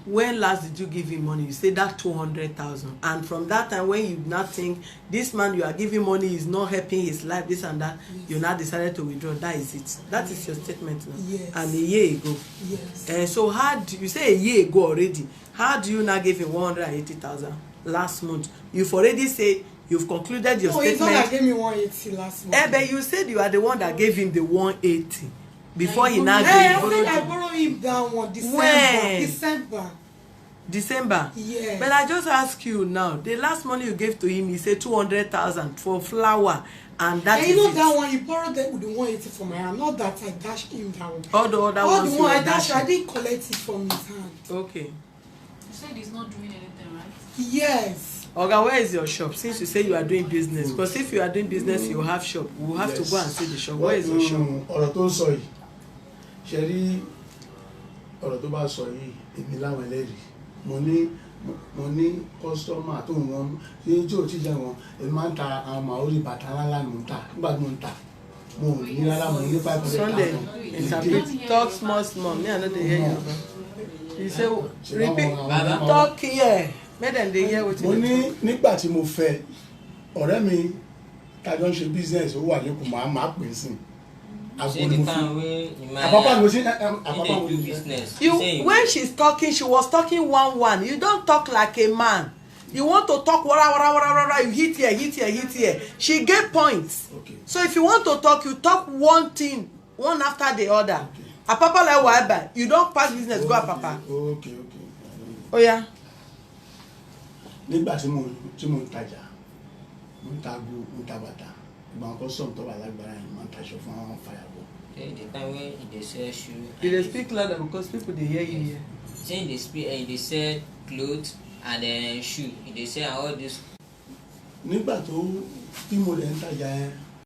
when last did you give him money? You say that 200,000. And from that time, when you now think this man you are giving money is not helping his life, this and that, Yes. you now decided to withdraw. That is it. That is your statement now. Yes. And a year ago. Yes. And so how do you say a year ago already? How do you now give him 180,000 last month? You've already said you've concluded your No, it's not statement. that gave me 180 last month. But you said you are the one that gave him the 180 before he now Hey, I gave said you I borrowed him that one December. When? December. Yes. But I just ask you now, the last money you gave to him, he said 200,000 for flour, and that And is you know it. that one, you borrowed that with the 180 from my hand. Not that I dashed him that one. All the other All ones the you one were I dashed, I dashing. didn't collect it from his hand. Okay. You said he's not doing anything, right? Yes. Oga, where is your shop? Since you say you are doing business, because if you are doing business, you have shop. We will have to go and see the shop. Where is your shop? ọ̀rọ̀ tó ń sọ yìí ṣe rí ọ̀rọ̀ tó bá sọ yìí èmi láwọn ẹlẹ́rìí mo ní kọ́sítọ́mà tó ń wọ́n ní tí ò tí jẹ́ wọn èmi máa ń ta àwọn màórí bàtà ńlá ni mo ń ta nígbà tí mo ń ta mo ò ní rárá mo ní 500,000. Sunday, interpret. Talk small. Me, I know they hear you. You say, repeat. Talk here. Make them they hear what you mo ní nígbà tí mo fẹ́ ọ̀rẹ́ mi kájọ ń ṣe business ó wà lẹ́kùn máa pè sí Say the time wey àpapọ̀ mo ṣe dey àpapọ̀ mo do ṣe. business. You Say when she's talking, she was talking 1-1. You don't talk like a man. You want to talk wara. You hit here. She gave points. Okay. So if you want to talk, you talk one thing, one after the other. Apapa like whatever. You don't pass business, go Apapa. Okay. Oh yeah. Nígbà tí mo ń tajà mo ń ta ago mo ń ta bàtà ìgbà wọn kọ́ sọ̀rọ̀ tó wà lágbára yìí máa ń taṣọ fún àwọn fàyàwọ́. the time wey he dey sell shoe. You dey speak louder because people dey hear you here. Say he dey speak he dey sell cloth and shoe he dey sell all this. Nígbà tó bí mo lè ń tajà yẹn